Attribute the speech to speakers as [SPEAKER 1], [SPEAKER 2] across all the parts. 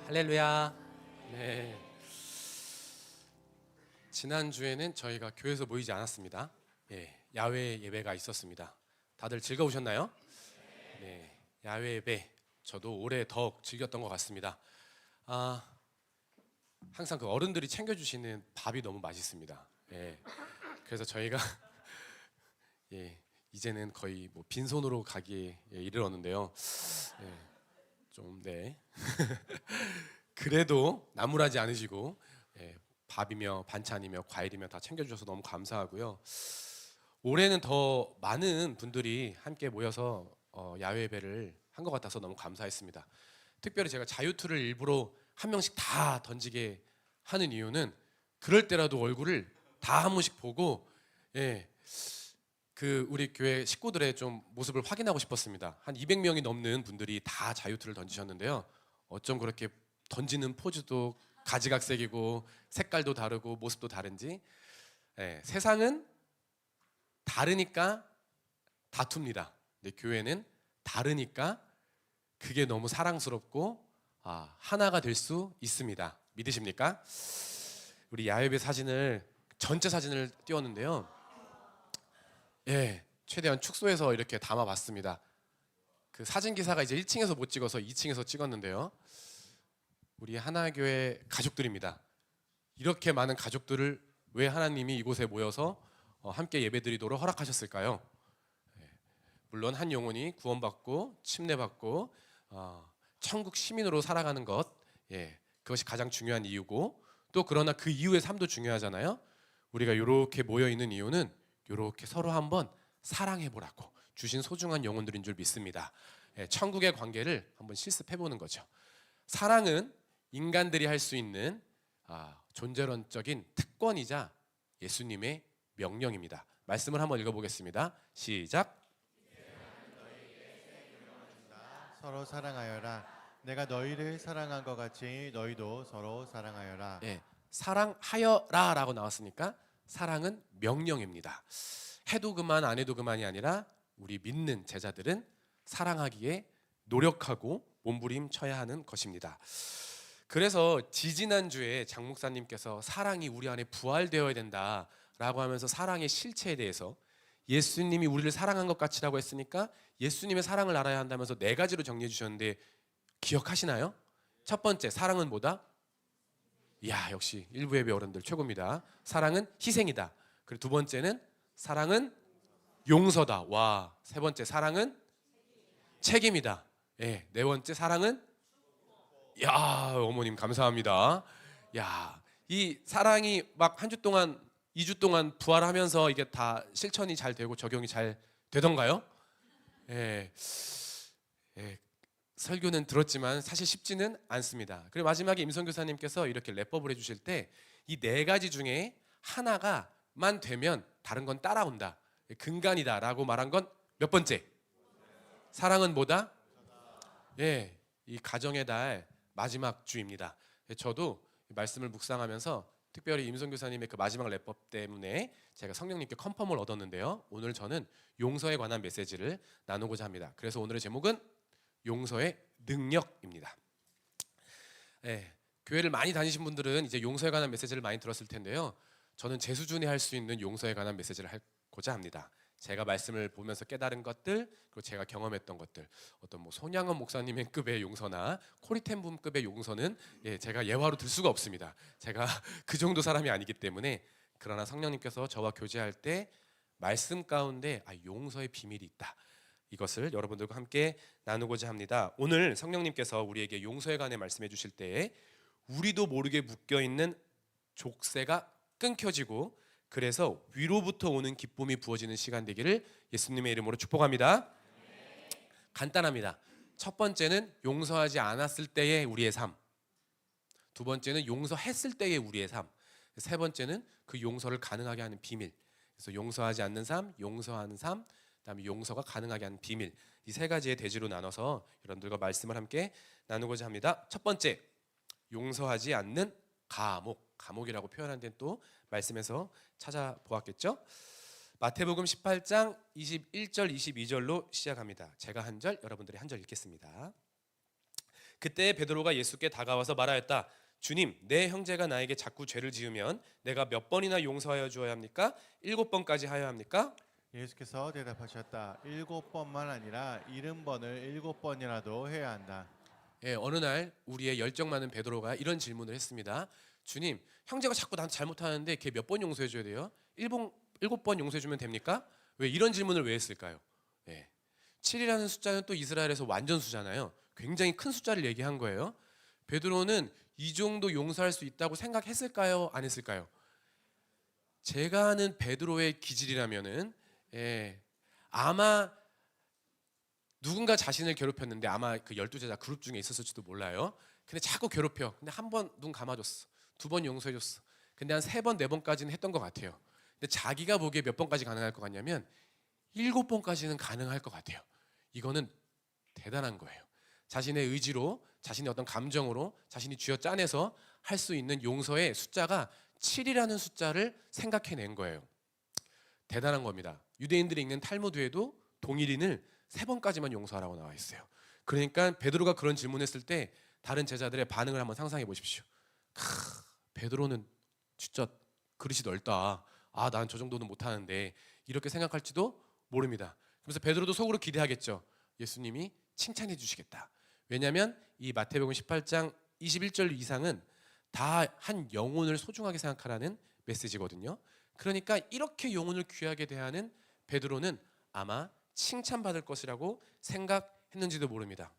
[SPEAKER 1] 할렐루야. 네. 지난주에는 저희가 교회에서 모이지 않았습니다. 야외 예배가 있었습니다. 다들 즐거우셨나요? 네. 야외 예배 저도 올해 더욱 즐겼던 것 같습니다. 항상 그 어른들이 챙겨주시는 밥이 너무 맛있습니다. 그래서 저희가 이제는 거의 뭐 빈손으로 가기에 이르렀는데요. 그래도 나무라지 않으시고 밥이며 반찬이며 과일이며 다 챙겨주셔서 너무 감사하고요. 올해는 더 많은 분들이 함께 모여서 야외 예배를 한 것 같아서 너무 감사했습니다. 특별히 제가 자유투를 일부러 한 명씩 다 던지게 하는 이유는 그럴 때라도 얼굴을 다 한 번씩 보고 그 우리 교회 식구들의 좀 모습을 확인하고 싶었습니다. 한 200명이 넘는 분들이 다 자유투를 던지셨는데요. 어쩜 그렇게 던지는 포즈도 가지각색이고 색깔도 다르고 모습도 다른지 세상은 다르니까 다툽니다. 근데 교회는 다르니까 그게 너무 사랑스럽고 하나가 될 수 있습니다. 믿으십니까? 우리 야외배 사진을 전체 사진을 띄웠는데요. 최대한 축소해서 이렇게 담아봤습니다. 그 사진 기사가 이제 1층에서 못 찍어서 2층에서 찍었는데요. 우리 하나교회 가족들입니다. 이렇게 많은 가족들을 왜 하나님이 이곳에 모여서 함께 예배드리도록 허락하셨을까요? 물론 한 영혼이 구원받고 침례받고 천국 시민으로 살아가는 것, 그것이 가장 중요한 이유고, 또 그러나 그 이후의 삶도 중요하잖아요. 우리가 이렇게 모여 있는 이유는 이렇게 서로 한번 사랑해보라고 주신 소중한 영혼들인 줄 믿습니다. 천국의 관계를 한번 실습해보는 거죠. 사랑은 인간들이 할 수 있는 존재론적인 특권이자 예수님의 명령입니다. 말씀을 한번 읽어보겠습니다. 시작.
[SPEAKER 2] 서로 사랑하여라. 내가 너희를 사랑한 것 같이 너희도 서로 사랑하여라.
[SPEAKER 1] 사랑하여라 라고 나왔으니까 사랑은 명령입니다. 해도 그만 안 해도 그만이 아니라 우리 믿는 제자들은 사랑하기에 노력하고 몸부림쳐야 하는 것입니다. 그래서 지지난주에 장 목사님께서 사랑이 우리 안에 부활되어야 된다라고 하면서 사랑의 실체에 대해서 예수님이 우리를 사랑한 것 같이라고 했으니까 예수님의 사랑을 알아야 한다면서 4가지로 정리해 주셨는데 기억하시나요? 첫 번째, 사랑은 뭐다? 이야, 역시 일부 예배 어른들 최고입니다. 사랑은 희생이다. 그리고 두 번째는 사랑은 용서다. 와, 세 번째, 사랑은 책임이다. 네 번째, 사랑은 어머님 감사합니다. 이 사랑이 막 한 주 동안 2주 동안 부활하면서 이게 다 실천이 잘 되고 적용이 잘 되던가요? 설교는 들었지만 사실 쉽지는 않습니다. 그리고 마지막에 임성 교사님께서 이렇게 랩법을 해주실 때 이 4가지 중에 하나가만 되면 다른 건 따라온다, 근간이다라고 말한 건 몇 번째? 사랑은 뭐다? 이 가정의 달 마지막 주입니다. 저도 말씀을 묵상하면서 특별히 임성 교사님의 그 마지막 랩법 때문에 제가 성령님께 컨펌을 얻었는데요. 오늘 저는 용서에 관한 메시지를 나누고자 합니다. 그래서 오늘의 제목은 용서의 능력입니다. 교회를 많이 다니신 분들은 이제 용서에 관한 메시지를 많이 들었을 텐데요. 저는 제 수준에 할 수 있는 용서에 관한 메시지를 하고자 합니다. 제가 말씀을 보면서 깨달은 것들, 그리고 제가 경험했던 것들, 어떤 뭐 손양원 목사님의 급의 용서나 코리텐붐급의 용서는 제가 예화로 들 수가 없습니다. 제가 그 정도 사람이 아니기 때문에. 그러나 성령님께서 저와 교제할 때 말씀 가운데 용서의 비밀이 있다, 이것을 여러분들과 함께 나누고자 합니다. 오늘 성령님께서 우리에게 용서에 관해 말씀해 주실 때에 우리도 모르게 묶여있는 족쇄가 끊겨지고 그래서 위로부터 오는 기쁨이 부어지는 시간 되기를 예수님의 이름으로 축복합니다. 간단합니다. 첫 번째는 용서하지 않았을 때의 우리의 삶, 두 번째는 용서했을 때의 우리의 삶, 세 번째는 그 용서를 가능하게 하는 비밀. 그래서 용서하지 않는 삶, 용서하는 삶, 그다음에 용서가 가능하게 하는 비밀, 이 3가지의 대지로 나눠서 여러분들과 말씀을 함께 나누고자 합니다. 첫 번째, 용서하지 않는 감옥이라고 표현한 데는 또 말씀에서 찾아보았겠죠. 마태복음 18장 21절 22절로 시작합니다. 제가 한 절, 여러분들이 한 절 읽겠습니다. 그때 베드로가 예수께 다가와서 말하였다. 주님, 내 형제가 나에게 자꾸 죄를 지으면 내가 몇 번이나 용서하여 주어야 합니까? 7번까지 하여야 합니까?
[SPEAKER 2] 예수께서 대답하셨다. 7번만 아니라 70번을 7번이라도 해야 한다.
[SPEAKER 1] 예, 어느 날 우리의 열정 많은 베드로가 이런 질문을 했습니다. 주님, 형제가 자꾸 나한테 잘못하는데 걔 몇 번 용서해 줘야 돼요? 7번 용서해 주면 됩니까? 왜 이런 질문을 왜 했을까요? 예. 7이라는 숫자는 또 이스라엘에서 완전수잖아요. 굉장히 큰 숫자를 얘기한 거예요. 베드로는 이 정도 용서할 수 있다고 생각했을까요? 안 했을까요? 제가 아는 베드로의 기질이라면은 아마 누군가 자신을 괴롭혔는데 아마 그 12제자 그룹 중에 있었을지도 몰라요. 근데 자꾸 괴롭혀. 근데 한 번 눈 감아줬어. 2번 용서해줬어. 근데 한 3번, 4번까지는 했던 것 같아요. 근데 자기가 보기에 몇 번까지 가능할 것 같냐면 7번까지는 가능할 것 같아요. 이거는 대단한 거예요. 자신의 의지로, 자신의 어떤 감정으로, 자신이 쥐어짜내서 할 수 있는 용서의 숫자가 7이라는 숫자를 생각해낸 거예요. 대단한 겁니다. 유대인들이 읽는 탈무드에도 동일인을 3번까지만 용서하라고 나와 있어요. 그러니까 베드로가 그런 질문했을 때 다른 제자들의 반응을 한번 상상해 보십시오. 베드로는 진짜 그릇이 넓다. 난 저 정도는 못하는데 이렇게 생각할지도 모릅니다. 그래서 베드로도 속으로 기대하겠죠. 예수님이 칭찬해 주시겠다. 왜냐하면 이 마태복음 18장 21절 이상은 다 한 영혼을 소중하게 생각하라는 메시지거든요. 그러니까 이렇게 영혼을 귀하게 대하는 베드로는 아마 칭찬받을 것이라고 생각했는지도 모릅니다.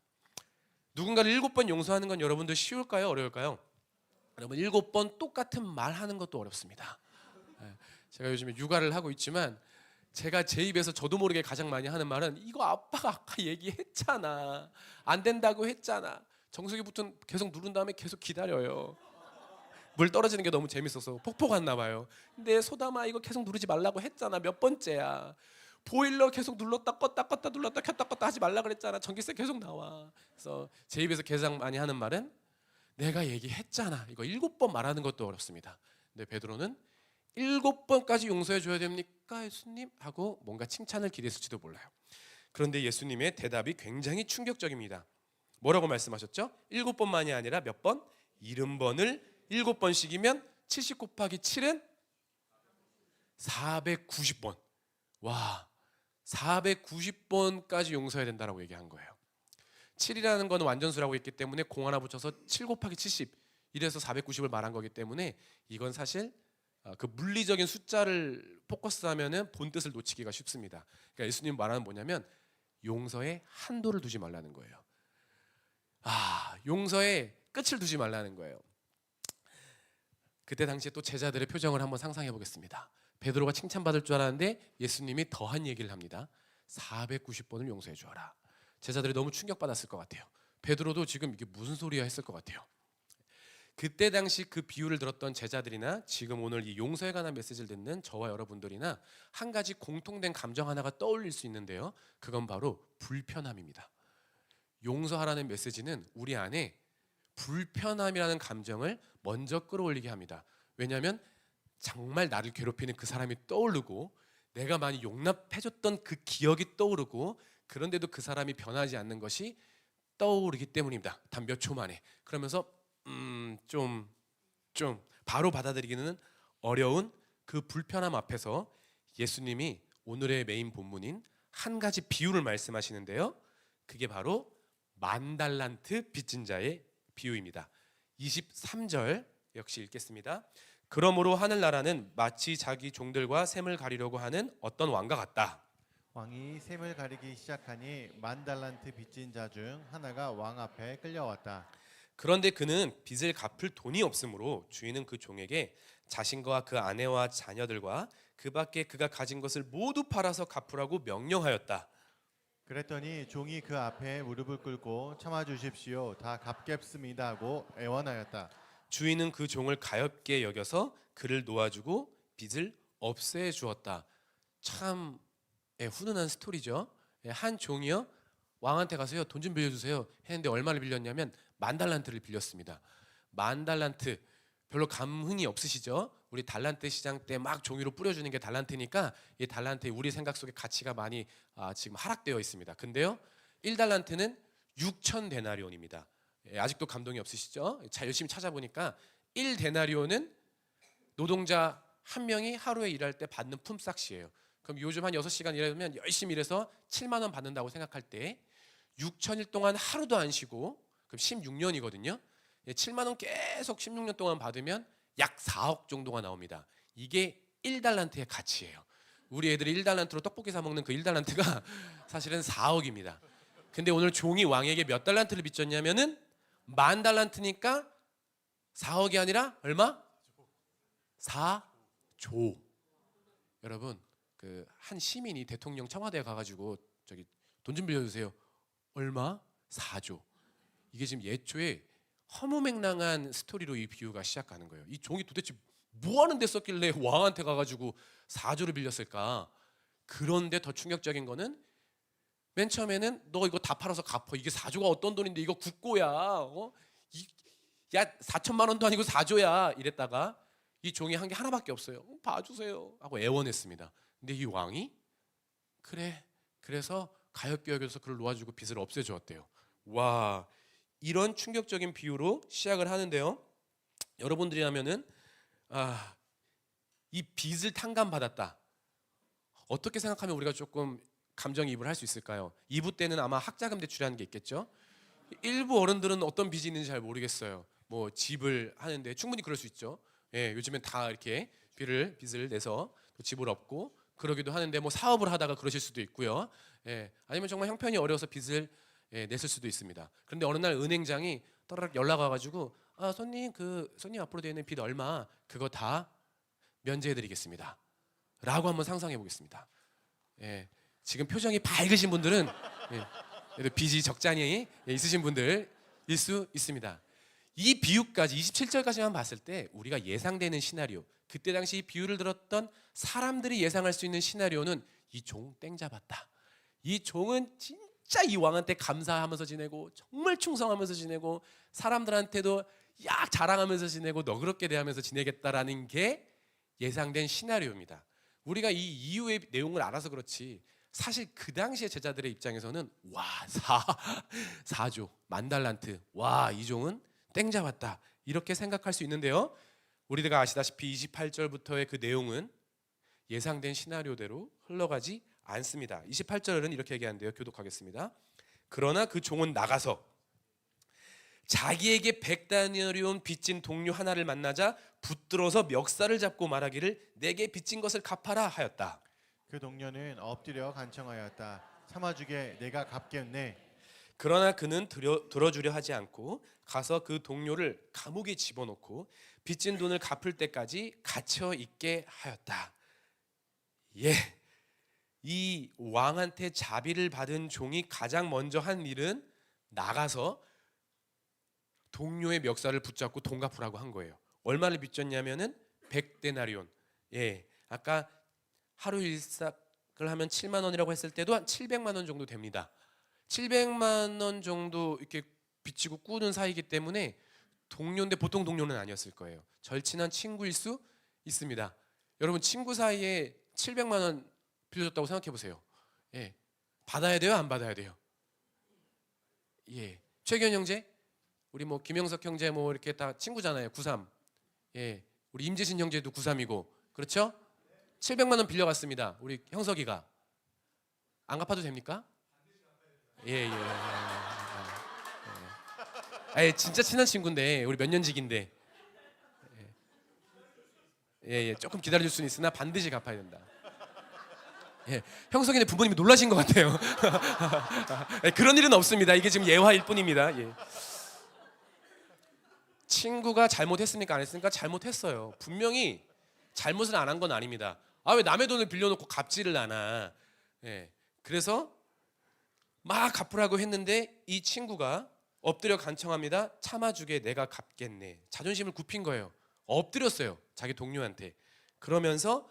[SPEAKER 1] 누군가를 7번 용서하는 건 여러분들 쉬울까요? 어려울까요? 여러분 7번 똑같은 말하는 것도 어렵습니다. 제가 요즘에 육아를 하고 있지만 제가 제 입에서 저도 모르게 가장 많이 하는 말은 이거 아빠가 아까 얘기했잖아. 안 된다고 했잖아. 정수기 버튼 계속 누른 다음에 계속 기다려요. 물 떨어지는 게 너무 재밌어서 폭포 갔나 봐요. 근데 소담아 이거 계속 누르지 말라고 했잖아. 몇 번째야. 보일러 계속 눌렀다 껐다 눌렀다 켰다 껐다 하지 말라 그랬잖아. 전기세 계속 나와. 그래서 제 입에서 가장 많이 하는 말은 내가 얘기했잖아. 이거 7번 말하는 것도 어렵습니다. 근데 베드로는 7번까지 용서해 줘야 됩니까 예수님? 하고 뭔가 칭찬을 기대했을지도 몰라요. 그런데 예수님의 대답이 굉장히 충격적입니다. 뭐라고 말씀하셨죠? 7번만이 아니라 몇 번? 70번을 7번씩이면 70 곱하기 7은 490번. 와, 490번까지 용서해야 된다라고 얘기한 거예요. 7이라는 건 완전수라고 했기 때문에 공 하나 붙여서 7 곱하기 70 이래서 490을 말한 거기 때문에 이건 사실 그 물리적인 숫자를 포커스하면은 본 뜻을 놓치기가 쉽습니다. 그러니까 예수님 말하는 뭐냐면 용서에 한도를 두지 말라는 거예요. 용서에 끝을 두지 말라는 거예요. 그때 당시에 또 제자들의 표정을 한번 상상해 보겠습니다. 베드로가 칭찬받을 줄 알았는데 예수님이 더한 얘기를 합니다. 490번을 용서해 주어라. 제자들이 너무 충격받았을 것 같아요. 베드로도 지금 이게 무슨 소리야 했을 것 같아요. 그때 당시 그 비유를 들었던 제자들이나 지금 오늘 이 용서에 관한 메시지를 듣는 저와 여러분들이나 한 가지 공통된 감정 하나가 떠올릴 수 있는데요. 그건 바로 불편함입니다. 용서하라는 메시지는 우리 안에 불편함이라는 감정을 먼저 끌어올리게 합니다. 왜냐하면 정말 나를 괴롭히는 그 사람이 떠오르고 내가 많이 용납해줬던 그 기억이 떠오르고 그런데도 그 사람이 변하지 않는 것이 떠오르기 때문입니다. 단 몇 초 만에. 그러면서 좀 바로 받아들이기는 어려운 그 불편함 앞에서 예수님이 오늘의 메인 본문인 한 가지 비유를 말씀하시는데요. 그게 바로 10,000달란트 빚진 자의 비유입니다. 23절 역시 읽겠습니다. 그러므로 하늘나라는 마치 자기 종들과 셈을 가리려고 하는 어떤 왕과 같다.
[SPEAKER 2] 왕이 셈을 가리기 시작하니 10,000달란트 빚진 자 중 하나가 왕 앞에 끌려왔다.
[SPEAKER 1] 그런데 그는 빚을 갚을 돈이 없으므로 주인은 그 종에게 자신과 그 아내와 자녀들과 그 밖에 그가 가진 것을 모두 팔아서 갚으라고 명령하였다.
[SPEAKER 2] 그랬더니 종이 그 앞에 무릎을 꿇고 참아 주십시오. 다 갚겠습니다 하고 애원하였다.
[SPEAKER 1] 주인은 그 종을 가엾게 여겨서 그를 놓아주고 빚을 없애 주었다. 참 훈훈한 스토리죠. 한 종이요 왕한테 가서요 돈 좀 빌려주세요 했는데 얼마를 빌렸냐면 10,000달란트를 빌렸습니다. 10,000달란트 별로 감흥이 없으시죠? 우리 달란트 시장 때 막 종이로 뿌려주는 게 달란트니까 이 달란트의 우리 생각 속에 가치가 많이 지금 하락되어 있습니다. 근데요 1달란트는 6,000데나리온입니다. 아직도 감동이 없으시죠? 자, 열심히 찾아보니까 1데나리온은 노동자 한 명이 하루에 일할 때 받는 품삯이에요. 그럼 요즘 한 6시간 일하면 열심히 일해서 7만 원 받는다고 생각할 때 6천일 동안 하루도 안 쉬고 그럼 16년이거든요. 7만 원 계속 16년 동안 받으면 약 4억 정도가 나옵니다. 이게 1달란트의 가치예요. 우리 애들이 1달란트로 떡볶이 사 먹는 그 1달란트가 사실은 4억입니다. 근데 오늘 종이 왕에게 몇 달란트를 빚졌냐면은 10,000달란트니까 4억이 아니라 얼마? 4조. 여러분, 그 한 시민이 대통령 청와대에 가가지고 저기 돈 좀 빌려주세요. 얼마? 4조. 이게 지금 예초에 허무맹랑한 스토리로 이 비유가 시작하는 거예요. 이 종이 도대체 뭐 하는 데 썼길래 왕한테 가가지고 4조를 빌렸을까? 그런데 더 충격적인 거는 맨 처음에는 너 이거 다 팔아서 갚어. 이게 4조가 어떤 돈인데 이거 국고야. 야 4천만 원도 아니고 4조야. 이랬다가 이 종이 한 게 하나밖에 없어요. 봐주세요 하고 애원했습니다. 근데 이 왕이 그래. 그래서 가엾게 여겨서 그를 놓아주고 빚을 없애주었대요. 와, 이런 충격적인 비유로 시작을 하는데요. 여러분들이라면은 이 빚을 탕감받았다. 어떻게 생각하면 우리가 조금 감정이입을 할 수 있을까요? 2부 때는 아마 학자금 대출이라는 게 있겠죠. 일부 어른들은 어떤 빚이 있는지 잘 모르겠어요. 뭐 집을 하는데 충분히 그럴 수 있죠. 예, 요즘엔 다 이렇게 빚을 내서 또 집을 얻고 그러기도 하는데 뭐 사업을 하다가 그러실 수도 있고요. 예, 아니면 정말 형편이 어려워서 빚을 냈을 수도 있습니다. 그런데 어느 날 은행장이 떠르륵 연락 와가지고 손님 손님 앞으로 되어 있는 빚 얼마 그거 다 면제해드리겠습니다. 라고 한번 상상해 보겠습니다. 예, 지금 표정이 밝으신 분들은 그래도 빚이 적잖이 있으신 분들일 수 있습니다. 이 비유까지 27절까지만 봤을 때 우리가 예상되는 시나리오, 그때 당시 이 비유를 들었던 사람들이 예상할 수 있는 시나리오는 이 종 땡 잡았다. 이 종은 진짜 이 왕한테 감사하면서 지내고 정말 충성하면서 지내고 사람들한테도 약 자랑하면서 지내고 너그럽게 대하면서 지내겠다라는 게 예상된 시나리오입니다. 우리가 이 이유의 내용을 알아서 그렇지 사실 그 당시의 제자들의 입장에서는 와 4조 10,000달란트 와 이 종은 땡 잡았다 이렇게 생각할 수 있는데요. 우리가 아시다시피 28절부터의 그 내용은 예상된 시나리오대로 흘러가지 않습니다. 28절은 이렇게 얘기하는데요. 교독하겠습니다. 그러나 그 종은 나가서 자기에게 100데나리온 빚진 동료 하나를 만나자 붙들어서 멱살을 잡고 말하기를 내게 빚진 것을 갚아라 하였다.
[SPEAKER 2] 그 동료는 엎드려 간청하였다. 참아주게 내가 갚겠네.
[SPEAKER 1] 그러나 그는 들어주려 하지 않고 가서 그 동료를 감옥에 집어넣고 빚진 돈을 갚을 때까지 갇혀 있게 하였다. 예, 이 왕한테 자비를 받은 종이 가장 먼저 한 일은 나가서 동료의 멱살을 붙잡고 돈 갚으라고 한 거예요. 얼마를 빚졌냐면은 100데나리온. 예, 아까 하루 일삭을 하면 7만 원이라고 했을 때도 한 700만 원 정도 됩니다. 700만 원 정도 이렇게 빚지고 꾸는 사이기 때문에 동료인데 보통 동료는 아니었을 거예요. 절친한 친구일 수 있습니다. 여러분 친구 사이에 700만 원 빌려줬다고 생각해 보세요. 예, 받아야 돼요, 안 받아야 돼요? 예, 최견 형제, 우리 뭐 김영석 형제 뭐 이렇게 다 친구잖아요. 93. 예, 우리 임재신 형제도 93이고 그렇죠? 700만 원 빌려갔습니다. 우리 형석이가 안 갚아도 됩니까? 예. 예, 진짜 친한 친구인데 우리 몇 년지기인데 예, 조금 기다려줄 수는 있으나 반드시 갚아야 된다. 예, 형석이네 부모님이 놀라신 것 같아요. 예, 그런 일은 없습니다. 이게 지금 예화일 뿐입니다. 예. 친구가 잘못했습니까? 안 했습니까? 잘못했어요. 분명히 잘못을 안 한 건 아닙니다. 왜 남의 돈을 빌려놓고 갚지를 않아? 예, 그래서 막 갚으라고 했는데 이 친구가 엎드려 간청합니다. 참아주게 내가 갚겠네. 자존심을 굽힌 거예요. 엎드렸어요. 자기 동료한테. 그러면서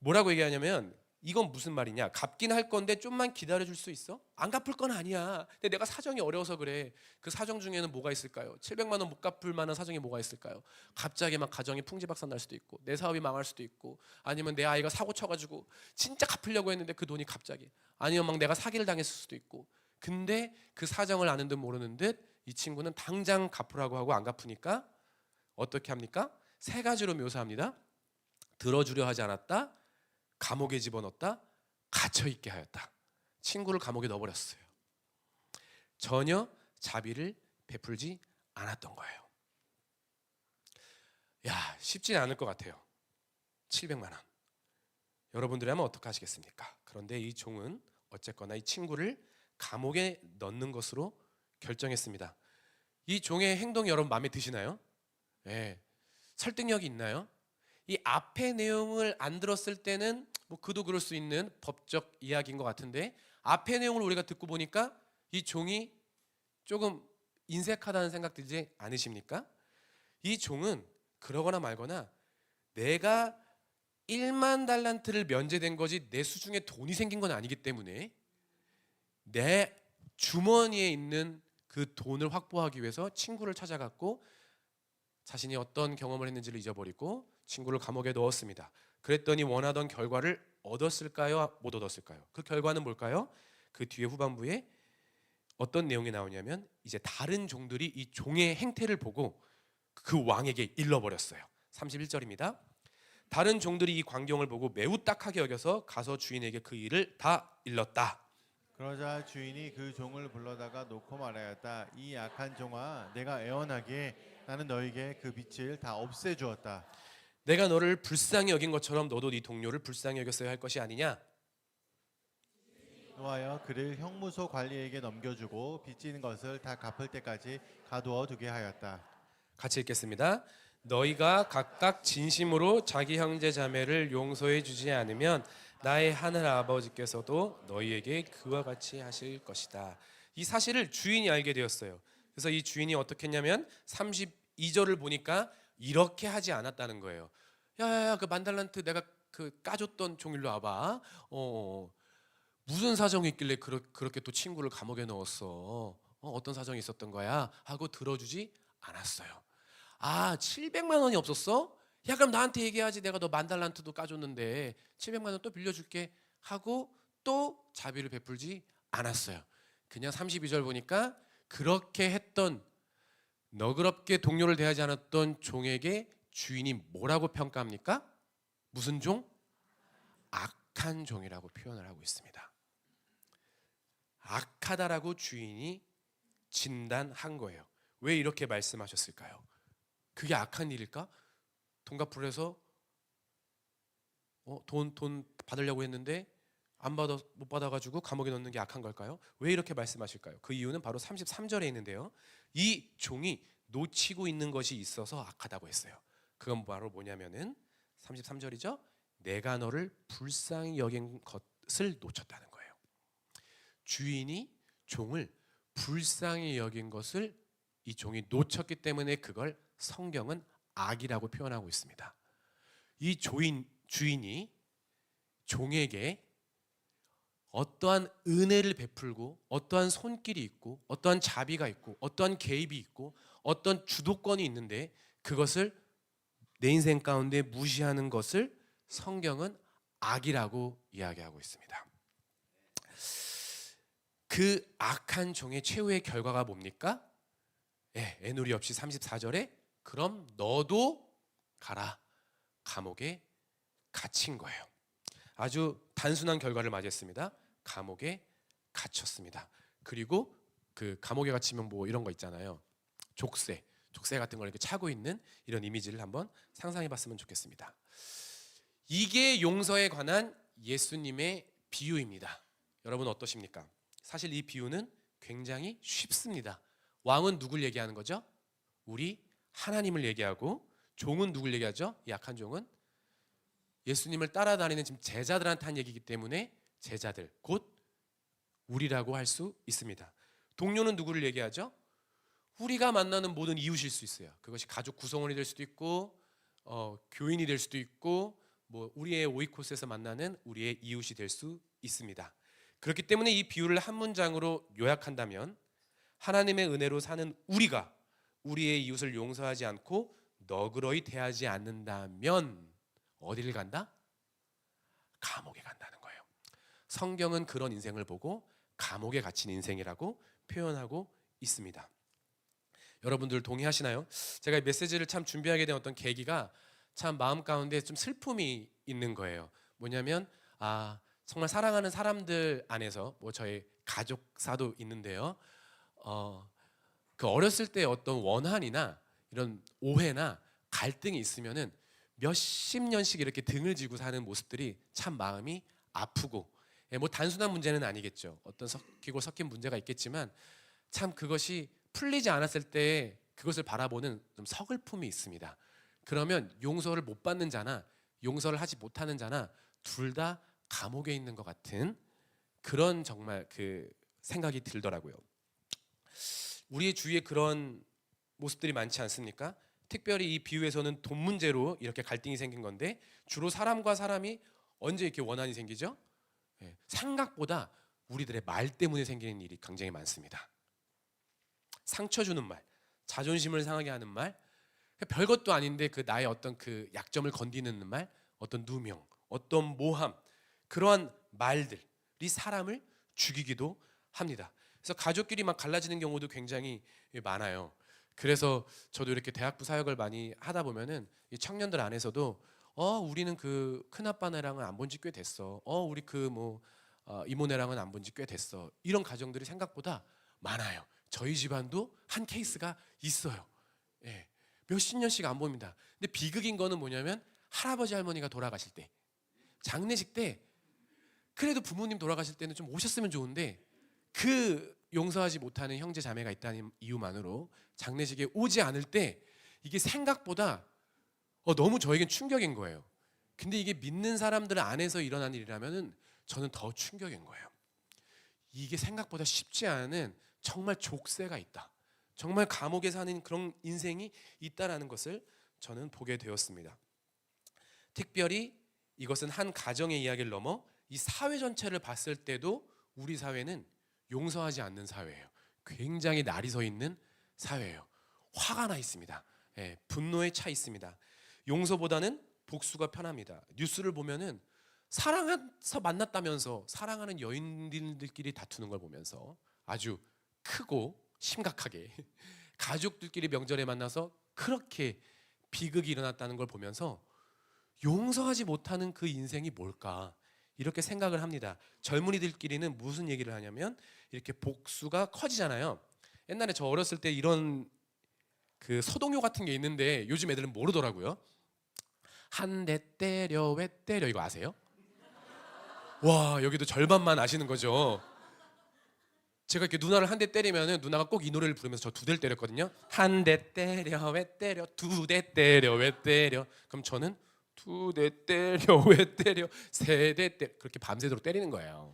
[SPEAKER 1] 뭐라고 얘기하냐면 이건 무슨 말이냐? 갚긴 할 건데 좀만 기다려줄 수 있어? 안 갚을 건 아니야. 근데 내가 사정이 어려워서 그래. 그 사정 중에는 뭐가 있을까요? 700만 원 못 갚을 만한 사정이 뭐가 있을까요? 갑자기 막 가정이 풍지박산 날 수도 있고 내 사업이 망할 수도 있고 아니면 내 아이가 사고 쳐가지고 진짜 갚으려고 했는데 그 돈이 갑자기 아니면 막 내가 사기를 당했을 수도 있고 근데 그 사정을 아는 듯 모르는 듯 이 친구는 당장 갚으라고 하고 안 갚으니까 어떻게 합니까? 세 가지로 묘사합니다. 들어주려 하지 않았다, 감옥에 집어넣었다, 갇혀있게 하였다. 친구를 감옥에 넣어버렸어요. 전혀 자비를 베풀지 않았던 거예요. 야, 쉽지 않을 것 같아요. 700만 원. 여러분들이라면 어떻게 하시겠습니까? 그런데 이 종은 어쨌거나 이 친구를 감옥에 넣는 것으로 결정했습니다. 이 종의 행동이 여러분 마음에 드시나요? 네. 설득력이 있나요? 이 앞의 내용을 안 들었을 때는 뭐 그도 그럴 수 있는 법적 이야기인 것 같은데 앞의 내용을 우리가 듣고 보니까 이 종이 조금 인색하다는 생각 들지 않으십니까? 이 종은 그러거나 말거나 내가 1만 달란트를 면제된 거지 내 수중에 돈이 생긴 건 아니기 때문에 내 주머니에 있는 그 돈을 확보하기 위해서 친구를 찾아갔고 자신이 어떤 경험을 했는지를 잊어버리고 친구를 감옥에 넣었습니다. 그랬더니 원하던 결과를 얻었을까요? 못 얻었을까요? 그 결과는 뭘까요? 그 뒤에 후반부에 어떤 내용이 나오냐면 이제 다른 종들이 이 종의 행태를 보고 그 왕에게 일러버렸어요. 31절입니다. 다른 종들이 이 광경을 보고 매우 딱하게 여겨서 가서 주인에게 그 일을 다 일렀다.
[SPEAKER 2] 그러자 주인이 그 종을 불러다가 놓고 말하였다. 이 악한 종아, 내가 애원하기에 나는 너에게 그 빚을 다 없애주었다.
[SPEAKER 1] 내가 너를 불쌍히 여긴 것처럼 너도 네 동료를 불쌍히 여겼어야 할 것이 아니냐?
[SPEAKER 2] 노하여 그를 형무소 관리에게 넘겨주고 빚진 것을 다 갚을 때까지 가두어 두게 하였다.
[SPEAKER 1] 같이 읽겠습니다. 너희가 각각 진심으로 자기 형제 자매를 용서해 주지 않으면 나의 하늘 아버지께서도 너희에게 그와 같이 하실 것이다. 이 사실을 주인이 알게 되었어요. 그래서 이 주인이 어떻게 했냐면 32절을 보니까 이렇게 하지 않았다는 거예요. 야야야, 그 만달란트 내가 그 까줬던 종일로 와봐. 무슨 사정이 있길래 그렇게 또 친구를 감옥에 넣었어? 어떤 사정이 있었던 거야? 하고 들어주지 않았어요. 아, 700만 원이 없었어? 야, 그럼 나한테 얘기하지. 내가 너 만달란트도 까줬는데 700만 원 또 빌려줄게 하고 또 자비를 베풀지 않았어요. 그냥 32절 보니까 그렇게 했던 너그럽게 동료를 대하지 않았던 종에게 주인이 뭐라고 평가합니까? 무슨 종? 악한 종이라고 표현을 하고 있습니다. 악하다라고 주인이 진단한 거예요. 왜 이렇게 말씀하셨을까요? 그게 악한 일일까? 돈 갚으려 해서 돈 받으려고 했는데 못 받아가지고 감옥에 넣는 게 악한 걸까요? 왜 이렇게 말씀하실까요? 그 이유는 바로 33절에 있는데요. 이 종이 놓치고 있는 것이 있어서 악하다고 했어요. 그건 바로 뭐냐면은 33절이죠. 내가 너를 불쌍히 여긴 것을 놓쳤다는 거예요. 주인이 종을 불쌍히 여긴 것을 이 종이 놓쳤기 때문에 그걸 성경은 악이라고 표현하고 있습니다. 이 주인이 종에게 어떠한 은혜를 베풀고 어떠한 손길이 있고 어떠한 자비가 있고 어떠한 개입이 있고 어떤 주도권이 있는데 그것을 내 인생 가운데 무시하는 것을 성경은 악이라고 이야기하고 있습니다. 그 악한 종의 최후의 결과가 뭡니까? 애누리 없이 34절에 그럼 너도 가라. 감옥에 갇힌 거예요. 아주 단순한 결과를 맞이했습니다. 감옥에 갇혔습니다. 그리고 그 감옥에 갇히면 뭐 이런 거 있잖아요. 족쇄 같은 걸 이렇게 차고 있는 이런 이미지를 한번 상상해 봤으면 좋겠습니다. 이게 용서에 관한 예수님의 비유입니다. 여러분 어떠십니까? 사실 이 비유는 굉장히 쉽습니다. 왕은 누굴 얘기하는 거죠? 우리 하나님을 얘기하고 종은 누굴 얘기하죠? 이 약한 종은 예수님을 따라다니는 지금 제자들한테 한 얘기이기 때문에 제자들 곧 우리라고 할 수 있습니다. 동료는 누구를 얘기하죠? 우리가 만나는 모든 이웃일 수 있어요. 그것이 가족 구성원이 될 수도 있고 교인이 될 수도 있고 뭐 우리의 오이코스에서 만나는 우리의 이웃이 될 수 있습니다. 그렇기 때문에 이 비유를 한 문장으로 요약한다면 하나님의 은혜로 사는 우리가 우리의 이웃을 용서하지 않고 너그러이 대하지 않는다면 어디를 간다? 감옥에 간다는 거예요. 성경은 그런 인생을 보고 감옥에 갇힌 인생이라고 표현하고 있습니다. 여러분들 동의하시나요? 제가 이 메시지를 참 준비하게 된 어떤 계기가 참 마음 가운데 좀 슬픔이 있는 거예요. 뭐냐면 정말 사랑하는 사람들 안에서 뭐 저의 가족사도 있는데요. 그 어렸을 때 어떤 원한이나 이런 오해나 갈등이 있으면은 몇십 년씩 이렇게 등을 지고 사는 모습들이 참 마음이 아프고, 뭐 단순한 문제는 아니겠죠. 어떤 섞이고 섞인 문제가 있겠지만 참 그것이 풀리지 않았을 때 그것을 바라보는 좀 서글픔이 있습니다. 그러면 용서를 못 받는 자나 용서를 하지 못하는 자나 둘 다 감옥에 있는 것 같은 그런 정말 그 생각이 들더라고요. 우리의 주위에 그런 모습들이 많지 않습니까? 특별히 이 비유에서는 돈 문제로 이렇게 갈등이 생긴 건데 주로 사람과 사람이 언제 이렇게 원한이 생기죠? 생각보다 우리들의 말 때문에 생기는 일이 굉장히 많습니다. 상처 주는 말, 자존심을 상하게 하는 말, 별것도 아닌데 그 나의 어떤 그 약점을 건드리는 말, 어떤 누명, 어떤 모함, 그러한 말들이 사람을 죽이기도 합니다. 그래서 가족끼리 막 갈라지는 경우도 굉장히 많아요. 그래서 저도 이렇게 대학부 사역을 많이 하다 보면은 이 청년들 안에서도 우리는 그 큰아빠네랑은 안 본 지 꽤 됐어. 우리 그 뭐 이모네랑은 안 본 지 꽤 됐어. 이런 가정들이 생각보다 많아요. 저희 집안도 한 케이스가 있어요. 예. 몇십 년씩 안 봅니다. 근데 비극인 거는 뭐냐면 할아버지 할머니가 돌아가실 때, 장례식 때, 그래도 부모님 돌아가실 때는 좀 오셨으면 좋은데 그 용서하지 못하는 형제 자매가 있다는 이유만으로 장례식에 오지 않을 때 이게 생각보다 너무 저에겐 충격인 거예요. 근데 이게 믿는 사람들 안에서 일어난 일이라면 저는 더 충격인 거예요. 이게 생각보다 쉽지 않은 정말 족쇄가 있다. 정말 감옥에 사는 그런 인생이 있다라는 것을 저는 보게 되었습니다. 특별히 이것은 한 가정의 이야기를 넘어 이 사회 전체를 봤을 때도 우리 사회는 용서하지 않는 사회예요. 굉장히 날이 서 있는 사회예요. 화가 나 있습니다. 분노에 차 있습니다. 용서보다는 복수가 편합니다. 뉴스를 보면은 사랑해서 만났다면서 사랑하는 여인들끼리 다투는 걸 보면서 아주 크고 심각하게 가족들끼리 명절에 만나서 그렇게 비극이 일어났다는 걸 보면서 용서하지 못하는 그 인생이 뭘까 이렇게 생각을 합니다. 젊은이들끼리는 무슨 얘기를 하냐면 이렇게 복수가 커지잖아요. 옛날에 저 어렸을 때 이런 그 소동요 같은 게 있는데 요즘 애들은 모르더라고요. 한 대 때려 왜 때려 이거 아세요? 와, 여기도 절반만 아시는 거죠. 제가 이렇게 누나를 한 대 때리면은 누나가 꼭 이 노래를 부르면서 저 두 대를 때렸거든요. 한 대 때려 왜 때려, 두 대 때려 왜 때려. 그럼 저는 두 대 때려 왜 때려, 세 대 때려, 그렇게 밤새도록 때리는 거예요.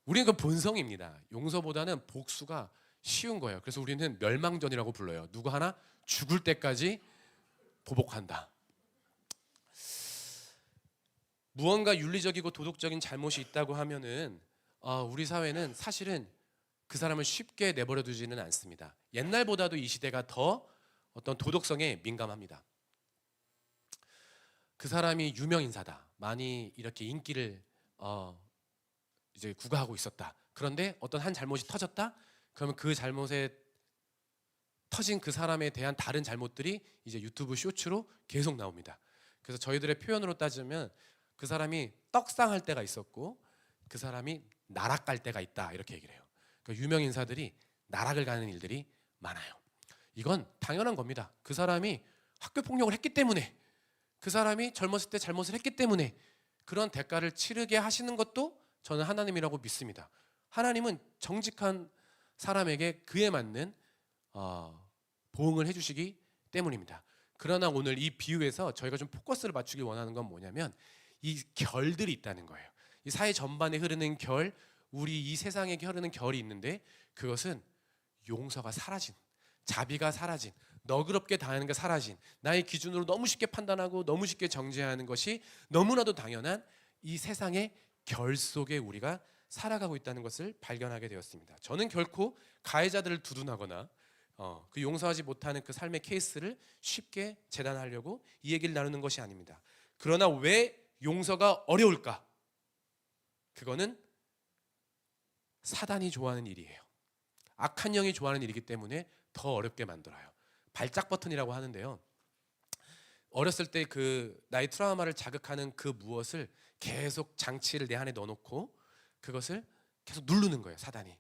[SPEAKER 1] 우리는 그 본성입니다. 용서보다는 복수가 쉬운 거예요. 그래서 우리는 멸망전이라고 불러요. 누구 하나 죽을 때까지 보복한다. 무언가 윤리적이고 도덕적인 잘못이 있다고 하면은 우리 사회는 사실은 그 사람을 쉽게 내버려 두지는 않습니다. 옛날보다도 이 시대가 더 어떤 도덕성에 민감합니다. 그 사람이 유명 인사다, 많이 이렇게 인기를 이제 구가하고 있었다. 그런데 어떤 한 잘못이 터졌다. 그러면 그 잘못에 터진 그 사람에 대한 다른 잘못들이 이제 유튜브 쇼츠로 계속 나옵니다. 그래서 저희들의 표현으로 따지면 그 사람이 떡상할 때가 있었고 그 사람이 나락 갈 때가 있다 이렇게 얘기를 해요. 그러니까 유명 인사들이 나락을 가는 일들이 많아요. 이건 당연한 겁니다. 그 사람이 학교 폭력을 했기 때문에, 그 사람이 젊었을 때 잘못을 했기 때문에 그런 대가를 치르게 하시는 것도 저는 하나님이라고 믿습니다. 하나님은 정직한 사람에게 그에 맞는 보응을 해주시기 때문입니다. 그러나 오늘 이 비유에서 저희가 좀 포커스를 맞추길 원하는 건 뭐냐면 이 결들이 있다는 거예요. 이 사회 전반에 흐르는 결, 우리 이 세상에 흐르는 결이 있는데 그것은 용서가 사라진, 자비가 사라진, 너그럽게 다하는 게 사라진, 나의 기준으로 너무 쉽게 판단하고 너무 쉽게 정죄하는 것이 너무나도 당연한 이 세상의 결 속에 우리가 살아가고 있다는 것을 발견하게 되었습니다. 저는 결코 가해자들을 두둔하거나 그 용서하지 못하는 그 삶의 케이스를 쉽게 재단하려고 이 얘기를 나누는 것이 아닙니다. 그러나 왜 용서가 어려울까? 그거는 사단이 좋아하는 일이에요. 악한 영이 좋아하는 일이기 때문에 더 어렵게 만들어요. 발작 버튼이라고 하는데요. 어렸을 때 그 나의 트라우마를 자극하는 그 무엇을 계속 장치를 내 안에 넣어놓고 그것을 계속 누르는 거예요. 사단이.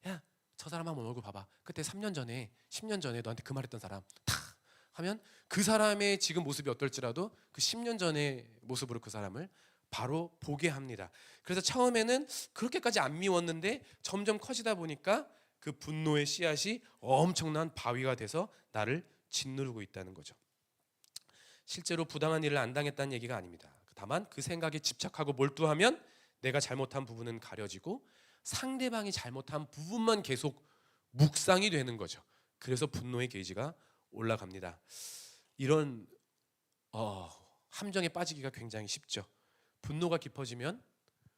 [SPEAKER 1] 야, 저 사람 한번 얼굴 봐봐. 그때 3년 전에 10년 전에 너한테 그 말했던 사람 탁 하면 그 사람의 지금 모습이 어떨지라도 그 10년 전의 모습으로 그 사람을 바로 보게 합니다. 그래서 처음에는 그렇게까지 안 미웠는데 점점 커지다 보니까 그 분노의 씨앗이 엄청난 바위가 돼서 나를 짓누르고 있다는 거죠. 실제로 부당한 일을 안 당했다는 얘기가 아닙니다. 다만 그 생각에 집착하고 몰두하면 내가 잘못한 부분은 가려지고 상대방이 잘못한 부분만 계속 묵상이 되는 거죠. 그래서 분노의 게이지가 올라갑니다. 이런 함정에 빠지기가 굉장히 쉽죠. 분노가 깊어지면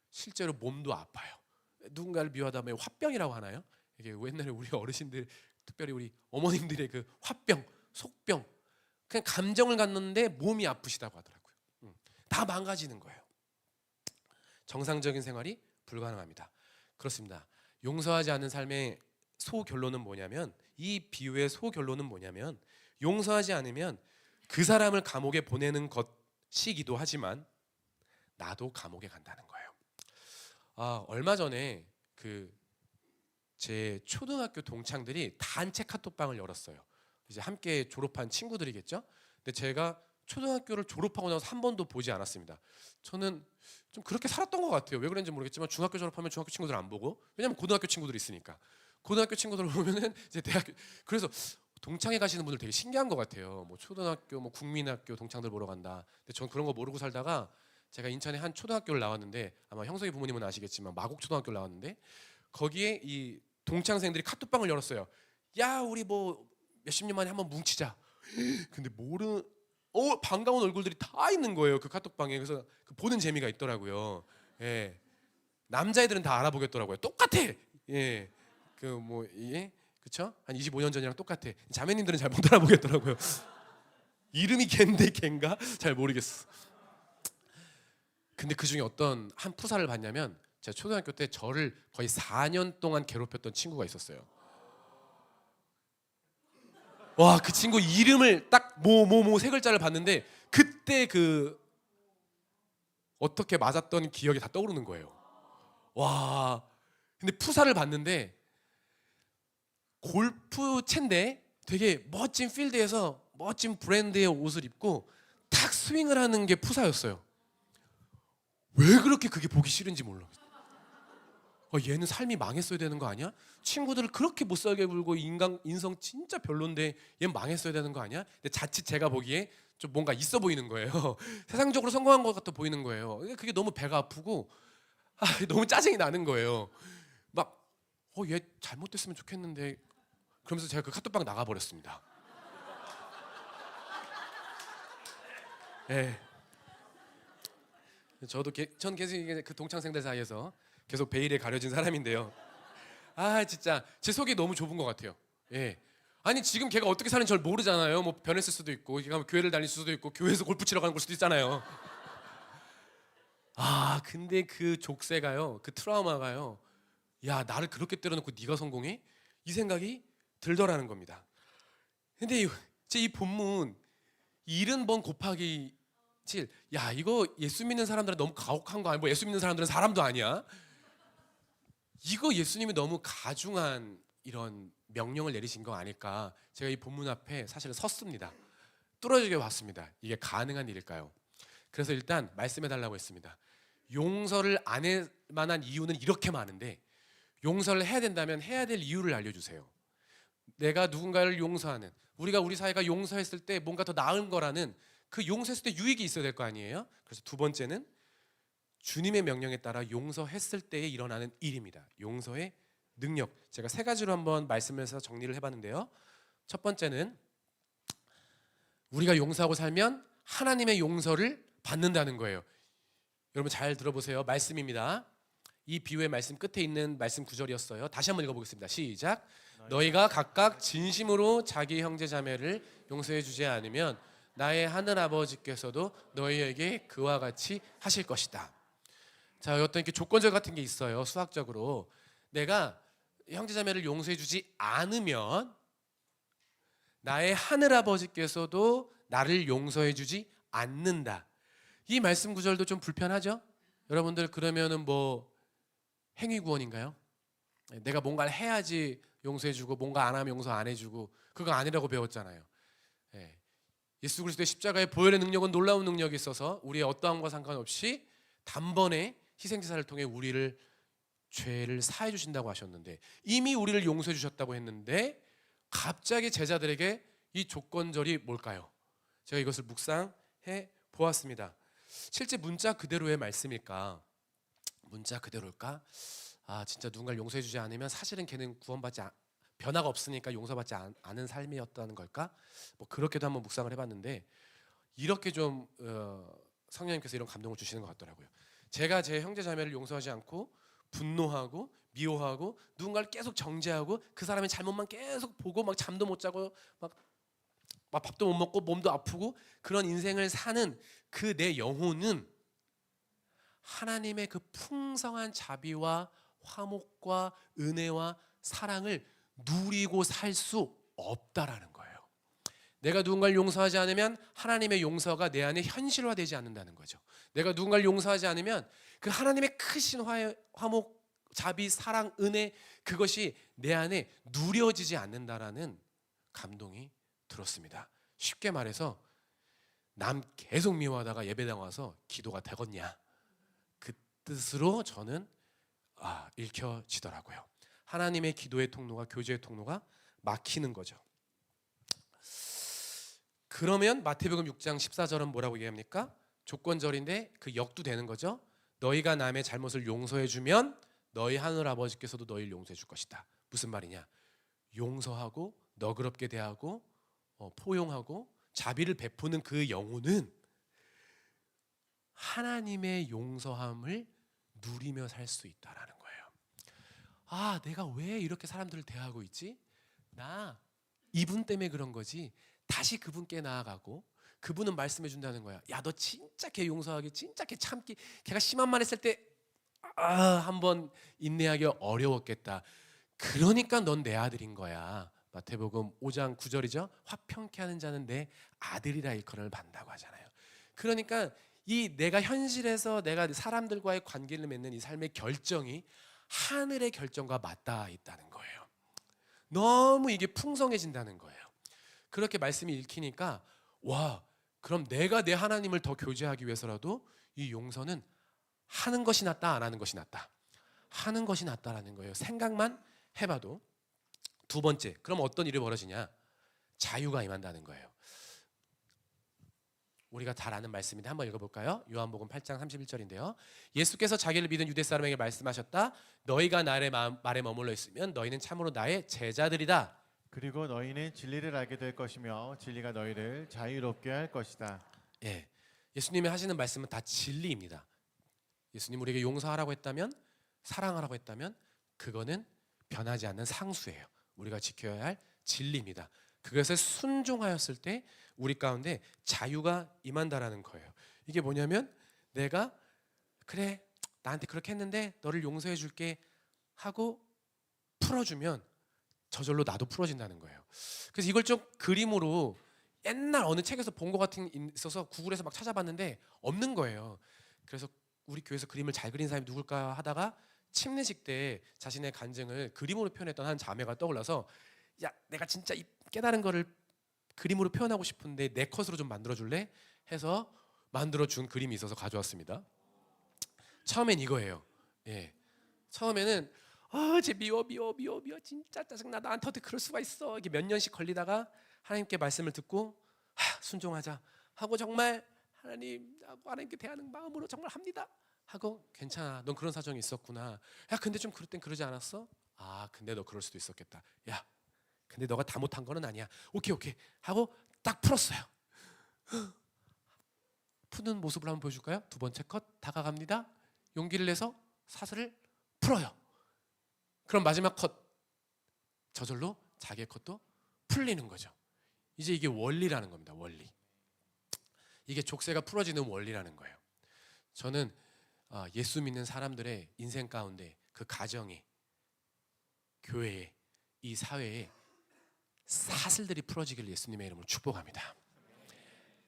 [SPEAKER 1] 실제로 몸도 아파요. 누군가를 미워하다 보면 화병이라고 하나요? 이게 옛날에 우리 어르신들, 특별히 우리 어머님들의 그 화병, 속병, 그냥 감정을 갖는데 몸이 아프시다고 하더라고요. 다 망가지는 거예요. 정상적인 생활이 불가능합니다. 그렇습니다. 용서하지 않는 삶의 소결론은 뭐냐면, 이 비유의 소결론은 뭐냐면, 용서하지 않으면 그 사람을 감옥에 보내는 것이기도 하지만 나도 감옥에 간다는 거예요. 얼마 전에 제 초등학교 동창들이 단체 카톡방을 열었어요. 이제 함께 졸업한 친구들이겠죠. 근데 제가 초등학교를 졸업하고 나서 한 번도 보지 않았습니다. 저는 좀 그렇게 살았던 것 같아요. 왜 그런지 모르겠지만 중학교 졸업하면 중학교 친구들 안 보고, 왜냐면 고등학교 친구들이 있으니까. 고등학교 친구들 보면은 이제 대학교, 그래서 동창회 가시는 분들 되게 신기한 것 같아요. 뭐 초등학교, 뭐 국민학교 동창들 보러 간다. 근데 전 그런 거 모르고 살다가 제가 인천에 한 초등학교를 나왔는데, 아마 형석이 부모님은 아시겠지만 마곡 초등학교를 나왔는데, 거기에 이 동창생들이 카톡방을 열었어요. 야, 우리 뭐 몇십 년 만에 한번 뭉치자. 근데 반가운 얼굴들이 다 있는 거예요, 그 카톡방에. 그래서 보는 재미가 있더라고요. 예. 남자애들은 다 알아보겠더라고요. 똑같아. 예. 그쵸? 한 25년 전이랑 똑같아. 자매님들은 잘 못 알아보겠더라고요. 이름이 걘데 걘가? 잘 모르겠어. 근데 그 중에 어떤 한 프사를 봤냐면, 제가 초등학교 때 저를 거의 4년 동안 괴롭혔던 친구가 있었어요. 와, 그 친구 이름을 딱 세 글자를 봤는데 그때 어떻게 맞았던 기억이 다 떠오르는 거예요. 와, 근데 프사를 봤는데 골프채인데 되게 멋진 필드에서 멋진 브랜드의 옷을 입고 탁 스윙을 하는 게 프사였어요. 왜 그렇게 그게 보기 싫은지 몰라. 얘는 삶이 망했어야 되는 거 아니야? 친구들을 그렇게 못 살게 굴고 인성 진짜 별론데 얘는 망했어야 되는 거 아니야? 근데 자칫 제가 보기에 좀 뭔가 있어 보이는 거예요. 세상적으로 성공한 것 같아 보이는 거예요. 그게 너무 배가 아프고 너무 짜증이 나는 거예요. 막 얘 잘못됐으면 좋겠는데, 그러면서 제가 그 카톡방 나가버렸습니다. 예. 전 계속 그 동창생들 사이에서 계속 베일에 가려진 사람인데요. 진짜 제 속이 너무 좁은 것 같아요. 예. 아니, 지금 걔가 어떻게 사는지 잘 모르잖아요. 뭐 변했을 수도 있고, 걔가 교회를 다닐 수도 있고, 교회에서 골프 치러 가는 걸 수도 있잖아요. 근데 그 족쇄가요, 그 트라우마가요, 야, 나를 그렇게 때려놓고 네가 성공해? 이 생각이 들더라는 겁니다. 근데 이 본문 70번 곱하기 7, 야, 이거 예수 믿는 사람들은 너무 가혹한 거 아니야? 뭐 예수 믿는 사람들은 사람도 아니야? 이거 예수님이 너무 가중한 이런 명령을 내리신 거 아닐까? 제가 이 본문 앞에 사실은 섰습니다. 뚫어지게 봤습니다. 이게 가능한 일일까요? 그래서 일단 말씀해 달라고 했습니다. 용서를 안 할 만한 이유는 이렇게 많은데, 용서를 해야 된다면 해야 될 이유를 알려주세요. 내가 누군가를 용서하는, 우리 사회가 용서했을 때 뭔가 더 나은 거라는, 그 용서했을 때 유익이 있어야 될 거 아니에요? 그래서 두 번째는 주님의 명령에 따라 용서했을 때에 일어나는 일입니다. 용서의 능력. 제가 세 가지로 한번 말씀해서 정리를 해봤는데요. 첫 번째는 우리가 용서하고 살면 하나님의 용서를 받는다는 거예요. 여러분 잘 들어보세요. 말씀입니다. 이 비유의 말씀 끝에 있는 말씀 구절이었어요. 다시 한번 읽어보겠습니다. 시작. 너희가 각각 진심으로 자기 형제 자매를 용서해 주지 않으면 나의 하늘 아버지께서도 너희에게 그와 같이 하실 것이다. 자, 어떤 이렇게 조건절 같은 게 있어요. 수학적으로 내가 형제자매를 용서해 주지 않으면 나의 하늘아버지께서도 나를 용서해 주지 않는다. 이 말씀 구절도 좀 불편하죠? 여러분들 그러면은 뭐 행위구원인가요? 내가 뭔가를 해야지 용서해주고 뭔가 안 하면 용서 안 해주고 그거 아니라고 배웠잖아요. 예. 예수 그리스도의 십자가의 보혈의 능력은 놀라운 능력이 있어서 우리의 어떠함과 상관없이 단번에 희생제사를 통해 우리를 죄를 사해 주신다고 하셨는데 이미 우리를 용서해 주셨다고 했는데 갑자기 제자들에게 이 조건절이 뭘까요? 제가 이것을 묵상해 보았습니다. 실제 문자 그대로의 말씀일까? 문자 그대로일까? 진짜 누군가를 용서해 주지 않으면 사실은 걔는 변화가 없으니까 용서받지 않은 삶이었다는 걸까? 뭐 그렇게도 한번 묵상을 해봤는데 이렇게 좀 성령님께서 이런 감동을 주시는 것 같더라고요. 제가 제 형제 자매를 용서하지 않고 분노하고 미워하고 누군가를 계속 정죄하고 그 사람의 잘못만 계속 보고 막 잠도 못 자고 막 밥도 못 먹고 몸도 아프고 그런 인생을 사는 그 내 영혼은 하나님의 그 풍성한 자비와 화목과 은혜와 사랑을 누리고 살 수 없다라는 거예요. 내가 누군가를 용서하지 않으면 하나님의 용서가 내 안에 현실화되지 않는다는 거죠. 내가 누군가를 용서하지 않으면 그 하나님의 크신 화목, 자비, 사랑, 은혜 그것이 내 안에 누려지지 않는다라는 감동이 들었습니다. 쉽게 말해서 남 계속 미워하다가 예배당 와서 기도가 되겠냐 그 뜻으로 저는 읽혀지더라고요. 하나님의 기도의 통로가 교제의 통로가 막히는 거죠. 그러면 마태복음 6장 14절은 뭐라고 얘기합니까? 조건절인데 그 역도 되는 거죠. 너희가 남의 잘못을 용서해 주면 너희 하늘 아버지께서도 너희를 용서해 줄 것이다. 무슨 말이냐? 용서하고 너그럽게 대하고 포용하고 자비를 베푸는 그 영혼은 하나님의 용서함을 누리며 살 수 있다라는 거예요. 내가 왜 이렇게 사람들을 대하고 있지? 나 이분 때문에 그런 거지. 다시 그분께 나아가고 그분은 말씀해 준다는 거야. 야, 너 진짜 걔 용서하기, 진짜 걔 참기. 걔가 심한 말 했을 때 한번 인내하기 어려웠겠다. 그러니까 넌 내 아들인 거야. 마태복음 5장 9절이죠. 화평케 하는 자는 내 아들이라 일컬음을 받는다고 하잖아요. 그러니까 이 내가 현실에서 내가 사람들과의 관계를 맺는 이 삶의 결정이 하늘의 결정과 맞닿아 있다는 거예요. 너무 이게 풍성해진다는 거예요. 그렇게 말씀이 읽히니까 그럼 내가 내 하나님을 더 교제하기 위해서라도 이 용서는 하는 것이 낫다, 안 하는 것이 낫다. 하는 것이 낫다라는 거예요. 생각만 해봐도. 두 번째, 그럼 어떤 일이 벌어지냐? 자유가 임한다는 거예요. 우리가 잘 아는 말씀인데 한번 읽어볼까요? 요한복음 8장 31절인데요. 예수께서 자기를 믿은 유대 사람에게 말씀하셨다. 너희가 나의 말에 머물러 있으면 너희는 참으로 나의 제자들이다.
[SPEAKER 2] 그리고 너희는 진리를 알게 될 것이며 진리가 너희를 자유롭게 할 것이다.
[SPEAKER 1] 예, 예수님이 하시는 말씀은 다 진리입니다. 예수님 우리에게 용서하라고 했다면, 사랑하라고 했다면 그거는 변하지 않는 상수예요. 우리가 지켜야 할 진리입니다. 그것에 순종하였을 때 우리 가운데 자유가 임한다라는 거예요. 이게 뭐냐면 내가 그래 나한테 그렇게 했는데 너를 용서해 줄게 하고 풀어주면 저절로 나도 풀어진다는 거예요. 그래서 이걸 좀 그림으로 옛날 어느 책에서 본 것 같은 게 있어서 구글에서 막 찾아봤는데 없는 거예요. 그래서 우리 교회에서 그림을 잘 그린 사람이 누굴까 하다가 침례식 때 자신의 간증을 그림으로 표현했던 한 자매가 떠올라서 야 내가 진짜 이 깨달은 거를 그림으로 표현하고 싶은데 내 컷으로 좀 만들어줄래? 해서 만들어준 그림이 있어서 가져왔습니다. 처음엔 이거예요. 예. 처음에는 쟤 미워 진짜 짜증나 나한테 어떻게 그럴 수가 있어 이게 몇 년씩 걸리다가 하나님께 말씀을 듣고 순종하자 하고 정말 하나님께 대하는 마음으로 정말 합니다 하고 괜찮아 넌 그런 사정이 있었구나 야 근데 좀 그럴 땐 그러지 않았어? 근데 너 그럴 수도 있었겠다 야 근데 너가 다 못한 거는 아니야 오케이 하고 딱 풀었어요. 푸는 모습을 한번 보여줄까요? 두 번째 컷 다가갑니다. 용기를 내서 사슬을 풀어요. 그럼 마지막 컷 저절로 자기의 컷도 풀리는 거죠. 이제 이게 원리라는 겁니다. 원리. 이게 족쇄가 풀어지는 원리라는 거예요. 저는 예수 믿는 사람들의 인생 가운데 그 가정이 교회에, 이 사회에 사슬들이 풀어지길 예수님의 이름으로 축복합니다.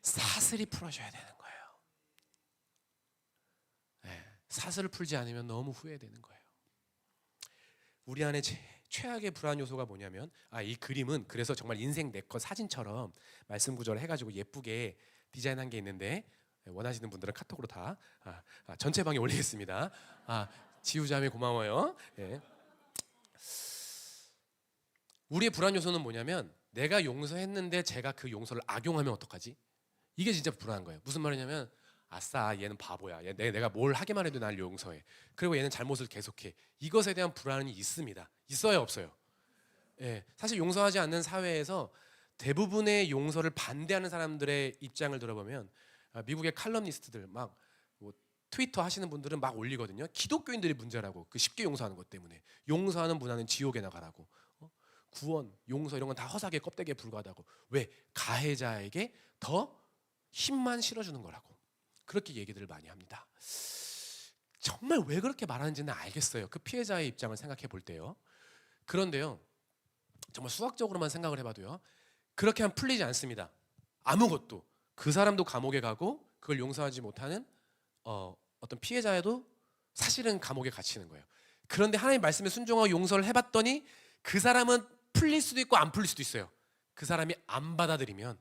[SPEAKER 1] 사슬이 풀어져야 되는 거예요. 네, 사슬을 풀지 않으면 너무 후회되는 거예요. 우리 안에 최악의 불안 요소가 뭐냐면 이 그림은 그래서 정말 인생 네컷 사진처럼 말씀 구조를 해가지고 예쁘게 디자인한 게 있는데 원하시는 분들은 카톡으로 다 전체 방에 올리겠습니다. 지우자매 고마워요. 예. 우리의 불안 요소는 뭐냐면 내가 용서했는데 제가 그 용서를 악용하면 어떡하지? 이게 진짜 불안한 거예요. 무슨 말이냐면 아싸 얘는 바보야. 내가 뭘 하기만 해도 날 용서해. 그리고 얘는 잘못을 계속해. 이것에 대한 불안이 있습니다. 있어요 없어요? 예, 사실 용서하지 않는 사회에서 대부분의 용서를 반대하는 사람들의 입장을 들어보면 미국의 칼럼니스트들 뭐 트위터 하시는 분들은 막 올리거든요. 기독교인들이 문제라고. 그 쉽게 용서하는 것 때문에. 용서하는 문화는 지옥에 나가라고. 구원, 용서 이런 건 다 허삭의 껍데기에 불과하다고. 왜? 가해자에게 더 힘만 실어주는 거라고. 그렇게 얘기들을 많이 합니다. 정말 왜 그렇게 말하는지는 알겠어요. 그 피해자의 입장을 생각해 볼 때요. 그런데요, 정말 수학적으로만 생각을 해봐도요, 그렇게 하면 풀리지 않습니다. 아무것도. 그 사람도 감옥에 가고 그걸 용서하지 못하는 어떤 피해자에도 사실은 감옥에 갇히는 거예요. 그런데 하나님 말씀에 순종하고 용서를 해봤더니 그 사람은 풀릴 수도 있고 안 풀릴 수도 있어요. 그 사람이 안 받아들이면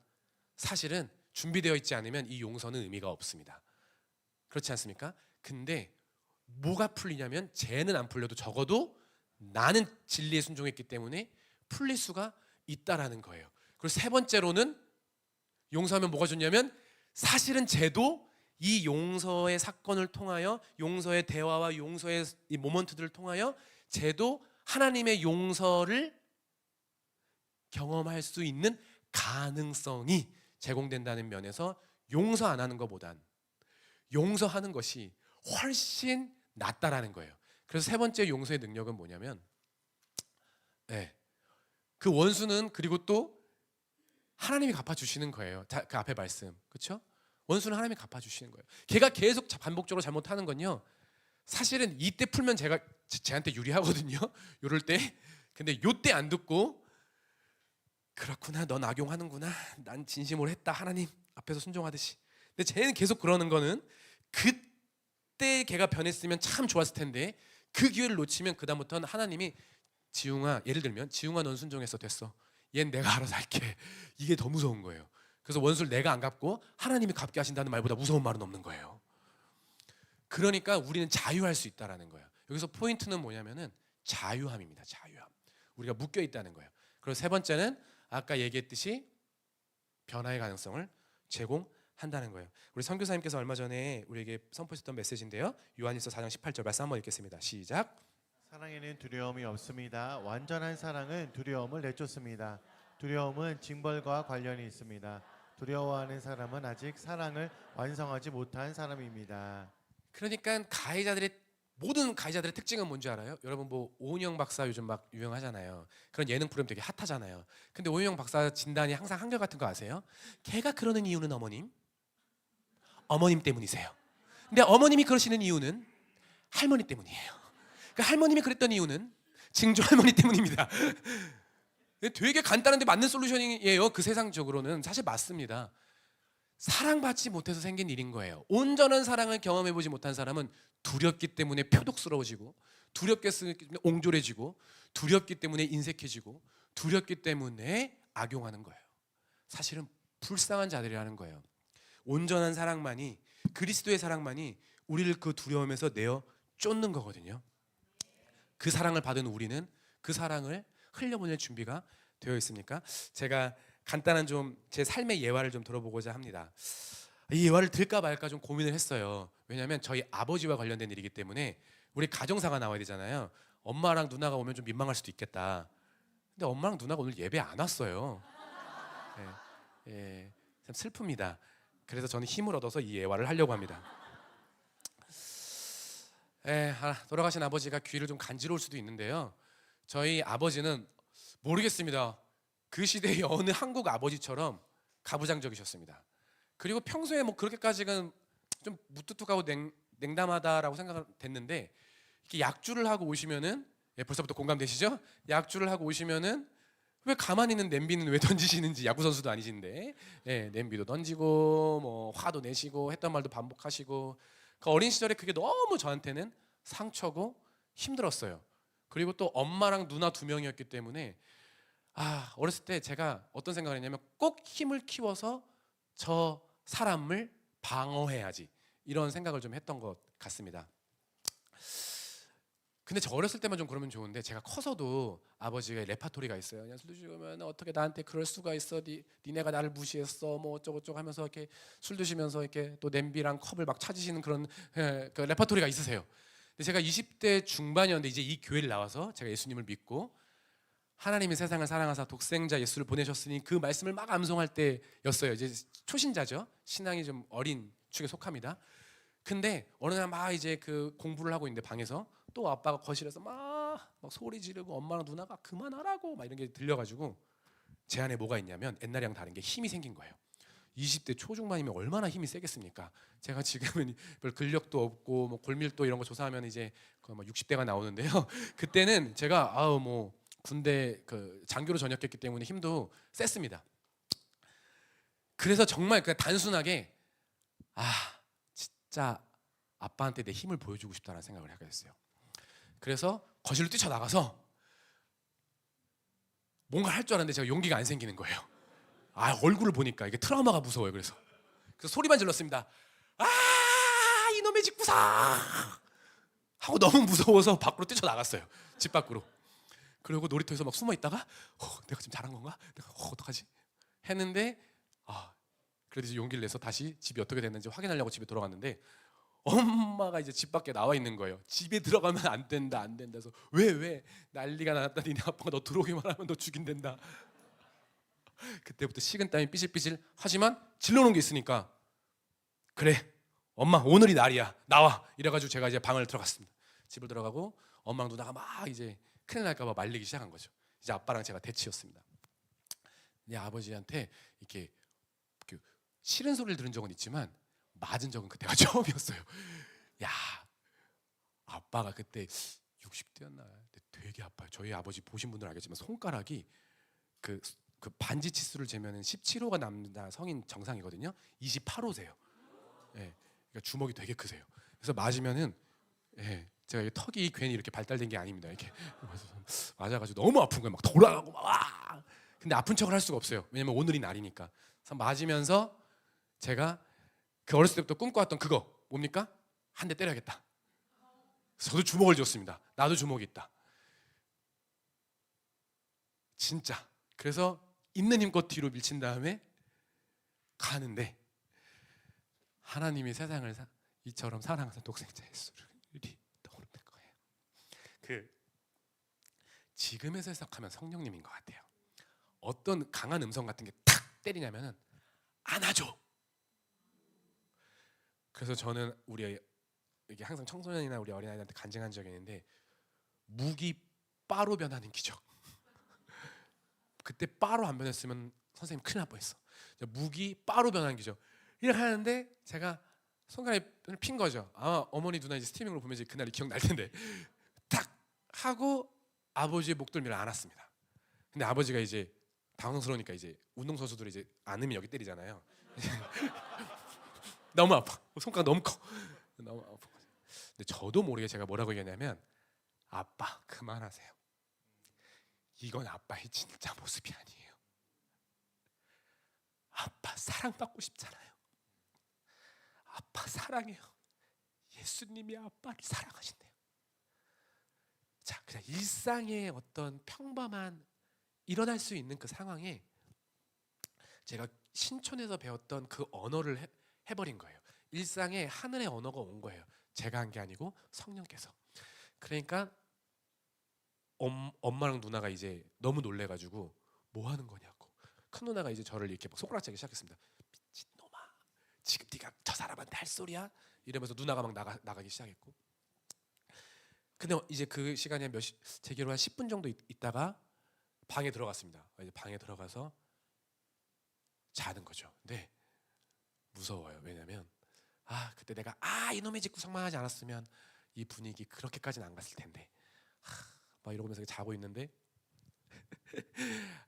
[SPEAKER 1] 사실은 준비되어 있지 않으면 이 용서는 의미가 없습니다. 그렇지 않습니까? 근데 뭐가 풀리냐면 쟤는 안 풀려도 적어도 나는 진리에 순종했기 때문에 풀릴 수가 있다라는 거예요. 그리고 세 번째로는 용서하면 뭐가 좋냐면 사실은 쟤도 이 용서의 사건을 통하여 용서의 대화와 용서의 이 모먼트들을 통하여 쟤도 하나님의 용서를 경험할 수 있는 가능성이 제공된다는 면에서 용서 안 하는 것보단 용서하는 것이 훨씬 낫다라는 거예요. 그래서 세 번째 용서의 능력은 뭐냐면 그 원수는 그리고 또 하나님이 갚아주시는 거예요. 그 앞에 말씀, 그렇죠? 원수는 하나님이 갚아주시는 거예요. 걔가 계속 반복적으로 잘못하는 건요, 사실은 이때 풀면 제가 쟤한테 유리하거든요. 요럴 때. 근데 요때 안 듣고 그렇구나, 넌 악용하는구나, 난 진심으로 했다, 하나님 앞에서 순종하듯이. 근데 쟤는 계속 그러는 거는 그때 걔가 변했으면 참 좋았을 텐데 그 기회를 놓치면 그다음부터는 하나님이 지웅아, 예를 들면 지웅아 넌 순종했어, 됐어, 얜 내가 알아서 할게. 이게 더 무서운 거예요. 그래서 원수를 내가 안 갚고 하나님이 갚게 하신다는 말보다 무서운 말은 없는 거예요. 그러니까 우리는 자유할 수 있다라는 거예요. 여기서 포인트는 뭐냐면은 자유함입니다. 자유함. 우리가 묶여 있다는 거예요. 그리고 세 번째는 아까 얘기했듯이 변화의 가능성을 제공한다는 거예요. 우리 선교사님께서 얼마 전에 우리에게 선포하셨던 메시지인데요. 요한일서 4장 18절 말씀 한번 읽겠습니다. 시작.
[SPEAKER 2] 사랑에는 두려움이 없습니다. 완전한 사랑은 두려움을 내쫓습니다. 두려움은 징벌과 관련이 있습니다. 두려워하는 사람은 아직 사랑을 완성하지 못한 사람입니다.
[SPEAKER 1] 그러니까 모든 가해자들의 특징은 뭔지 알아요? 여러분 뭐 오은영 박사 요즘 막 유명하잖아요. 그런 예능 프로그램 되게 핫하잖아요. 근데 오은영 박사 진단이 항상 한결같은 거 아세요? 걔가 그러는 이유는 어머님 때문이세요. 근데 어머님이 그러시는 이유는 할머니 때문이에요. 그러니까 할머님이 그랬던 이유는 증조 할머니 때문입니다. 되게 간단한데 맞는 솔루션이에요. 그 세상적으로는 사실 맞습니다. 사랑받지 못해서 생긴 일인 거예요. 온전한 사랑을 경험해보지 못한 사람은 두렵기 때문에 표독스러워지고, 두렵기 때문에 옹졸해지고, 두렵기 때문에 인색해지고, 두렵기 때문에 악용하는 거예요. 사실은 불쌍한 자들이라는 거예요. 온전한 사랑만이, 그리스도의 사랑만이 우리를 그 두려움에서 내어 쫓는 거거든요. 그 사랑을 받은 우리는 그 사랑을 흘려보낼 준비가 되어 있습니까? 제가 간단한 좀 제 삶의 예화를 좀 들어보고자 합니다. 이 예화를 들까 말까 좀 고민을 했어요. 왜냐하면 저희 아버지와 관련된 일이기 때문에 우리 가정사가 나와야 되잖아요. 엄마랑 누나가 오면 좀 민망할 수도 있겠다. 근데 엄마랑 누나가 오늘 예배 안 왔어요. 참 슬픕니다. 그래서 저는 힘을 얻어서 이 예화를 하려고 합니다. 돌아가신 아버지가 귀를 좀 간지러울 수도 있는데요. 저희 아버지는 모르겠습니다. 그 시대의 어느 한국 아버지처럼 가부장적이셨습니다. 그리고 평소에 뭐 그렇게까지는 좀 무뚝뚝하고 냉담하다라고 생각됐는데 이렇게 약주를 하고 오시면은 예, 벌써부터 공감되시죠? 약주를 하고 오시면은 왜 가만히 있는 냄비는 왜 던지시는지, 야구 선수도 아니신데, 예, 냄비도 던지고 뭐 화도 내시고 했던 말도 반복하시고, 그 어린 시절에 그게 너무 저한테는 상처고 힘들었어요. 그리고 또 엄마랑 누나 2명이었기 때문에 어렸을 때 제가 어떤 생각을 했냐면 꼭 힘을 키워서 저 사람을 방어해야지, 이런 생각을 좀 했던 것 같습니다. 근데 저 어렸을 때만 좀 그러면 좋은데, 제가 커서도 아버지가 레파토리가 있어요. 그냥 술 드시면 어떻게 나한테 그럴 수가 있어, 니네가 나를 무시했어, 뭐 어쩌고저쩌고 하면서 이렇게 술 드시면서 이렇게 또 냄비랑 컵을 막 찾으시는 그런 그 레파토리가 있으세요. 근데 제가 20대 중반이었는데 이제 이 교회를 나와서 제가 예수님을 믿고 하나님이 세상을 사랑하사 독생자 예수를 보내셨으니 그 말씀을 막 암송할 때였어요. 이제 초신자죠. 신앙이 좀 어린 축에 속합니다. 근데 어느 날 막 이제 그 공부를 하고 있는데 방에서 또 아빠가 거실에서 막 소리 지르고 엄마랑 누나가 그만하라고 막 이런 게 들려가지고, 제 안에 뭐가 있냐면 옛날이랑 다른 게 힘이 생긴 거예요. 20대 초중반이면 얼마나 힘이 세겠습니까? 제가 지금은 별 근력도 없고 뭐 골밀도 이런 거 조사하면 이제 거의 뭐 60대가 나오는데요. 그때는 제가 뭐 군대 그 장교로 전역했기 때문에 힘도 셌습니다. 그래서 정말 그냥 단순하게 진짜 아빠한테 내 힘을 보여주고 싶다는 생각을 하게 됐어요. 그래서 거실로 뛰쳐나가서 뭔가 할 줄 알았는데 제가 용기가 안 생기는 거예요. 얼굴을 보니까 이게 트라우마가 무서워요. 그래서 소리만 질렀습니다. 이놈의 집구사 하고 너무 무서워서 밖으로 뛰쳐나갔어요. 집 밖으로. 그리고 놀이터에서 막 숨어 있다가 내가 지금 잘한 건가? 내가 어떡하지? 했는데 그래도 이제 용기를 내서 다시 집이 어떻게 됐는지 확인하려고 집에 돌아갔는데, 엄마가 이제 집 밖에 나와 있는 거예요. 집에 들어가면 안 된다, 안 된다. 그래서 왜 난리가 났다. 니네 아빠가 너 들어오기만 하면 너 죽인댄다. 그때부터 식은땀이 삐질삐질. 하지만 질러놓은 게 있으니까, 그래 엄마 오늘이 날이야, 나와. 이래가지고 제가 이제 방을 들어갔습니다. 집을 들어가고 엄마랑 누나가 막 이제 큰일 날까봐 말리기 시작한 거죠. 이제 아빠랑 제가 대치였습니다. 내 아버지한테 이렇게 싫은 소리를 들은 적은 있지만 맞은 적은 그때가 처음이었어요. 야, 아빠가 그때 60대였나? 되게 아파요. 저희 아버지 보신 분들은 알겠지만 손가락이 그 반지 치수를 재면은 17호가 남자 성인 정상이거든요. 28호세요. 예, 그러니까 주먹이 되게 크세요. 그래서 맞으면은 제가 턱이 괜히 이렇게 발달된 게 아닙니다. 이렇게 맞아가지고 너무 아픈 거예요. 막 돌아가고 막. 근데 아픈 척을 할 수가 없어요. 왜냐면 오늘이 날이니까. 그래서 맞으면서 제가 그 어렸을 때부터 꿈꿔왔던 그거 뭡니까? 한 대 때려야겠다. 저도 주먹을 쥐었습니다. 나도 주먹이 있다. 진짜. 그래서 있는 힘껏 뒤로 밀친 다음에 가는데, 하나님이 세상을 이처럼 사랑하사 독생자 예수를 떠오르는 거예요. 지금에서 해석하면 성령님인 것 같아요. 어떤 강한 음성 같은 게 탁 때리냐면은 안아줘. 그래서 저는 이게 항상 청소년이나 우리 어린아이들한테 간증한 적이 있는데, 무기 빠로 변하는 기적. 그때 빠로 안 변했으면 선생님 큰일 날 뻔했어. 무기 빠로 변하는 기적. 이렇게 하는데 제가 손가락을 핀 거죠. 어머니 누나 이제 스트리밍으로 보면 이제 그날이 기억날 텐데, 딱 하고 아버지의 목덜미를 안았습니다. 근데 아버지가 이제 당황스러우니까 이제 운동선수들이 이제 안으면 여기 때리잖아요. 너무 아파. 손가락 너무 커. 너무 아파. 근데 저도 모르게 제가 뭐라고 얘기했냐면, 아빠 그만하세요. 이건 아빠의 진짜 모습이 아니에요. 아빠 사랑받고 싶잖아요. 아빠 사랑해요. 예수님이 아빠를 사랑하신대요. 자, 그냥 일상의 어떤 평범한 일어날 수 있는 그 상황에 제가 신촌에서 배웠던 그 언어를 해버린 거예요. 일상에 하늘의 언어가 온 거예요. 제가 한 게 아니고 성령께서. 그러니까 엄마랑 누나가 이제 너무 놀래가지고 뭐 하는 거냐고. 큰 누나가 이제 저를 이렇게 막 손가락질하기 시작했습니다. 미친놈아, 지금 네가 저 사람한테 할 소리야? 이러면서 누나가 막 나가기 시작했고. 근데 이제 그 시간이 제 기록으로 한 10분 정도 있다가 방에 들어갔습니다. 이제 방에 들어가서 자는 거죠. 근데 무서워요. 왜냐면 그때 내가 이놈의 집 구성만 하지 않았으면 이 분위기 그렇게까지는 안 갔을 텐데, 막 이러면서 자고 있는데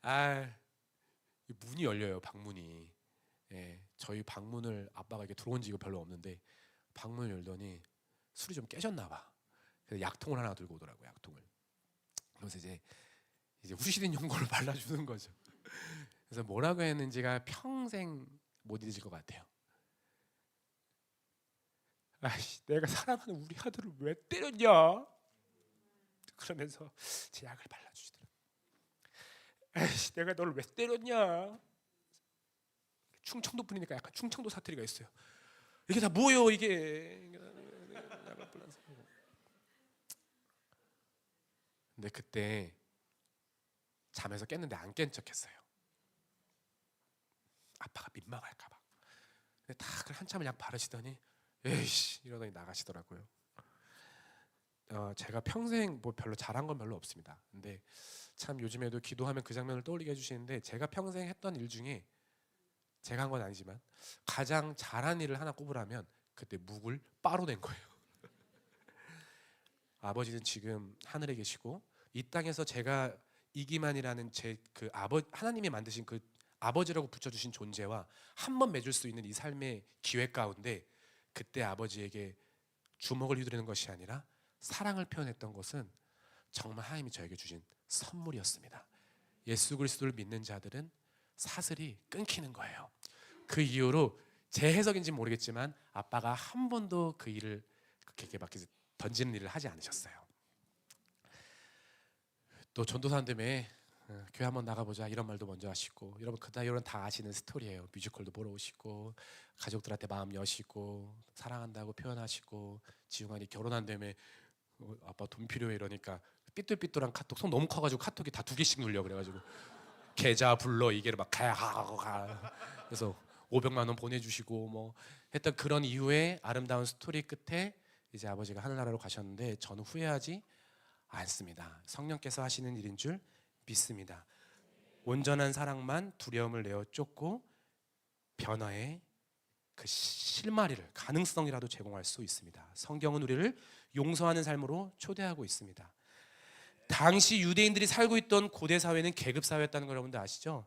[SPEAKER 1] 아, 이 문이 열려요. 방문이. 예, 저희 방문을 아빠가 이렇게 들어온 지가 별로 없는데 방문을 열더니 술이 좀 깨졌나 봐. 그래서 약통을 하나 들고 오더라고요. 약통을. 그래서 이제 후시딘 연고를 발라주는 거죠. 그래서 뭐라고 했는지가 평생 못 잊을 것 같아요. 아이씨, 내가 사랑하는 우리 아들을 왜 때렸냐? 그러면서 제 약을 발라주시더라고요. 아이씨, 내가 너를 왜 때렸냐? 충청도 분이니까 약간 충청도 사투리가 있어요. 이게 다 뭐예요 이게? 근데 그때 잠에서 깼는데 안 깬 척했어요. 아빠가 민망할까봐. 근데 다 한참을 약 바르시더니 에이씨 이러더니 나가시더라고요. 제가 평생 뭐 별로 잘한 건 별로 없습니다. 근데 참 요즘에도 기도하면 그 장면을 떠올리게 해주시는데 제가 평생 했던 일 중에 제가 한 건 아니지만 가장 잘한 일을 하나 꼽으라면 그때 묵을 빠로 낸 거예요. 아버지는 지금 하늘에 계시고 이 땅에서 제가 이기만이라는 제 그 하나님이 만드신 그 아버지라고 붙여주신 존재와 한 번 맺을 수 있는 이 삶의 기회 가운데 그때 아버지에게 주먹을 휘두르는 것이 아니라 사랑을 표현했던 것은 정말 하나님이 저에게 주신 선물이었습니다. 예수 그리스도를 믿는 자들은 사슬이 끊기는 거예요. 그 이후로 제 해석인지 모르겠지만 아빠가 한 번도 그 일을 그렇게 막 던지는 일을 하지 않으셨어요. 또 전도사님들의 교회 한번 나가보자 이런 말도 먼저 하시고, 여러분 그다음은 다 아시는 스토리예요. 뮤지컬도 보러 오시고 가족들한테 마음 여시고 사랑한다고 표현하시고, 지웅환이 결혼한 다음에 아빠 돈 필요해 이러니까 삐뚤삐뚤한 카톡, 손 너무 커가지고 카톡이 다 2개씩 눌려 그래가지고 계좌 불러 이게를 막 가 그래서 500만 원 보내주시고 뭐 했던 그런 이후에 아름다운 스토리 끝에 이제 아버지가 하늘나라로 가셨는데 저는 후회하지 않습니다. 성령께서 하시는 일인 줄 믿습니다. 온전한 사랑만 두려움을 내어 쫓고 변화의 그 실마리를, 가능성이라도 제공할 수 있습니다. 성경은 우리를 용서하는 삶으로 초대하고 있습니다. 당시 유대인들이 살고 있던 고대 사회는 계급 사회였다는 걸 여러분들 아시죠?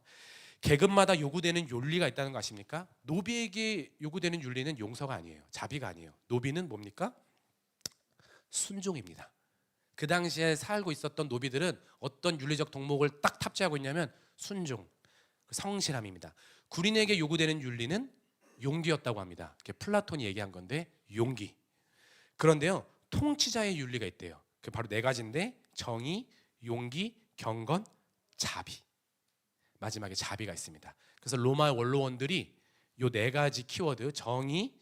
[SPEAKER 1] 계급마다 요구되는 윤리가 있다는 거 아십니까? 노비에게 요구되는 윤리는 용서가 아니에요. 자비가 아니에요. 노비는 뭡니까? 순종입니다. 그 당시에 살고 있었던 노비들은 어떤 윤리적 덕목을 딱 탑재하고 있냐면 순종, 성실함입니다. 군인에게 요구되는 윤리는 용기였다고 합니다. 플라톤이 얘기한 건데 용기. 그런데요, 통치자의 윤리가 있대요. 그 바로 4가지인데 정의, 용기, 경건, 자비. 마지막에 자비가 있습니다. 그래서 로마 원로원들이 요 4가지 키워드, 정의,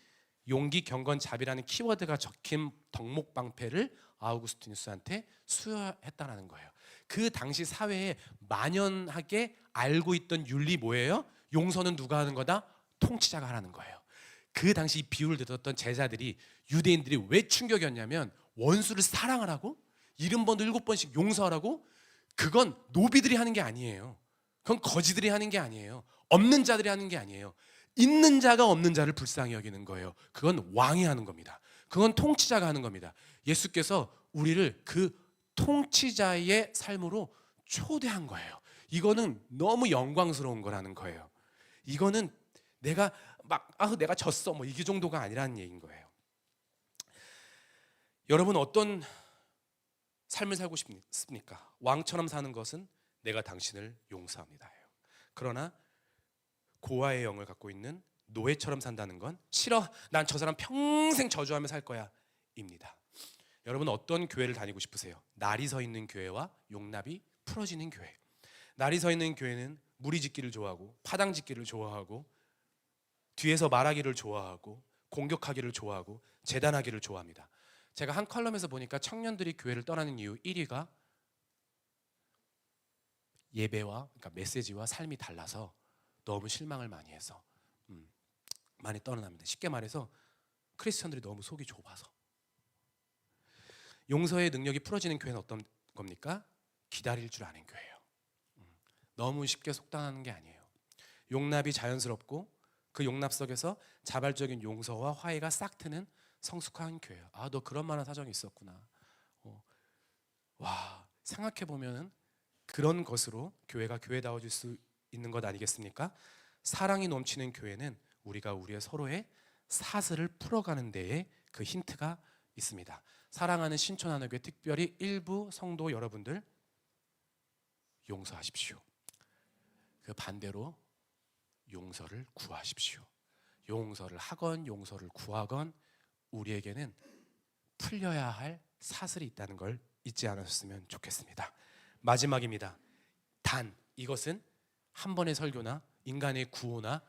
[SPEAKER 1] 용기, 경건, 자비라는 키워드가 적힌 덕목 방패를 아우구스티누스한테 수여했다는 거예요. 그 당시 사회에 만연하게 알고 있던 윤리 뭐예요? 용서는 누가 하는 거다? 통치자가 하라는 거예요. 그 당시 비유를 듣었던 제자들이, 유대인들이 왜 충격이었냐면 원수를 사랑하라고? 70번도 7번씩 용서하라고? 그건 노비들이 하는 게 아니에요. 그건 거지들이 하는 게 아니에요. 없는 자들이 하는 게 아니에요. 있는 자가 없는 자를 불쌍히 여기는 거예요. 그건 왕이 하는 겁니다. 그건 통치자가 하는 겁니다. 예수께서 우리를 그 통치자의 삶으로 초대한 거예요. 이거는 너무 영광스러운 거라는 거예요. 이거는 내가 내가 졌어 뭐 이게 정도가 아니라는 얘기인 거예요. 여러분 어떤 삶을 살고 싶습니까? 왕처럼 사는 것은 내가 당신을 용서합니다. 그러나 고아의 영을 갖고 있는 노예처럼 산다는 건 싫어, 난 저 사람 평생 저주하며 살 거야 입니다. 여러분 어떤 교회를 다니고 싶으세요? 날이 서 있는 교회와 용납이 풀어지는 교회. 날이 서 있는 교회는 무리 짓기를 좋아하고 파당 짓기를 좋아하고 뒤에서 말하기를 좋아하고 공격하기를 좋아하고 재단하기를 좋아합니다. 제가 한 컬럼에서 보니까 청년들이 교회를 떠나는 이유 1위가 예배와, 그러니까 메시지와 삶이 달라서 너무 실망을 많이 해서 많이 떠납니다. 쉽게 말해서 크리스천들이 너무 속이 좁아서. 용서의 능력이 풀어지는 교회는 어떤 겁니까? 기다릴 줄 아는 교회예요. 너무 쉽게 속단하는 게 아니에요. 용납이 자연스럽고 그 용납 속에서 자발적인 용서와 화해가 싹 트는 성숙한 교회예요. 아, 너 그런 만한 사정이 있었구나. 와, 생각해 보면은 그런 것으로 교회가 교회다워질 수 있는 것 아니겠습니까? 사랑이 넘치는 교회는 우리가 우리의 서로의 사슬을 풀어가는 데에 그 힌트가 있습니다. 사랑하는 신촌하늘교회 특별히 일부 성도 여러분들 용서하십시오. 그 반대로 용서를 구하십시오. 용서를 하건 용서를 구하건 우리에게는 풀려야 할 사슬이 있다는 걸 잊지 않으셨으면 좋겠습니다. 마지막입니다. 단 이것은 한 번의 설교나 인간의 구호나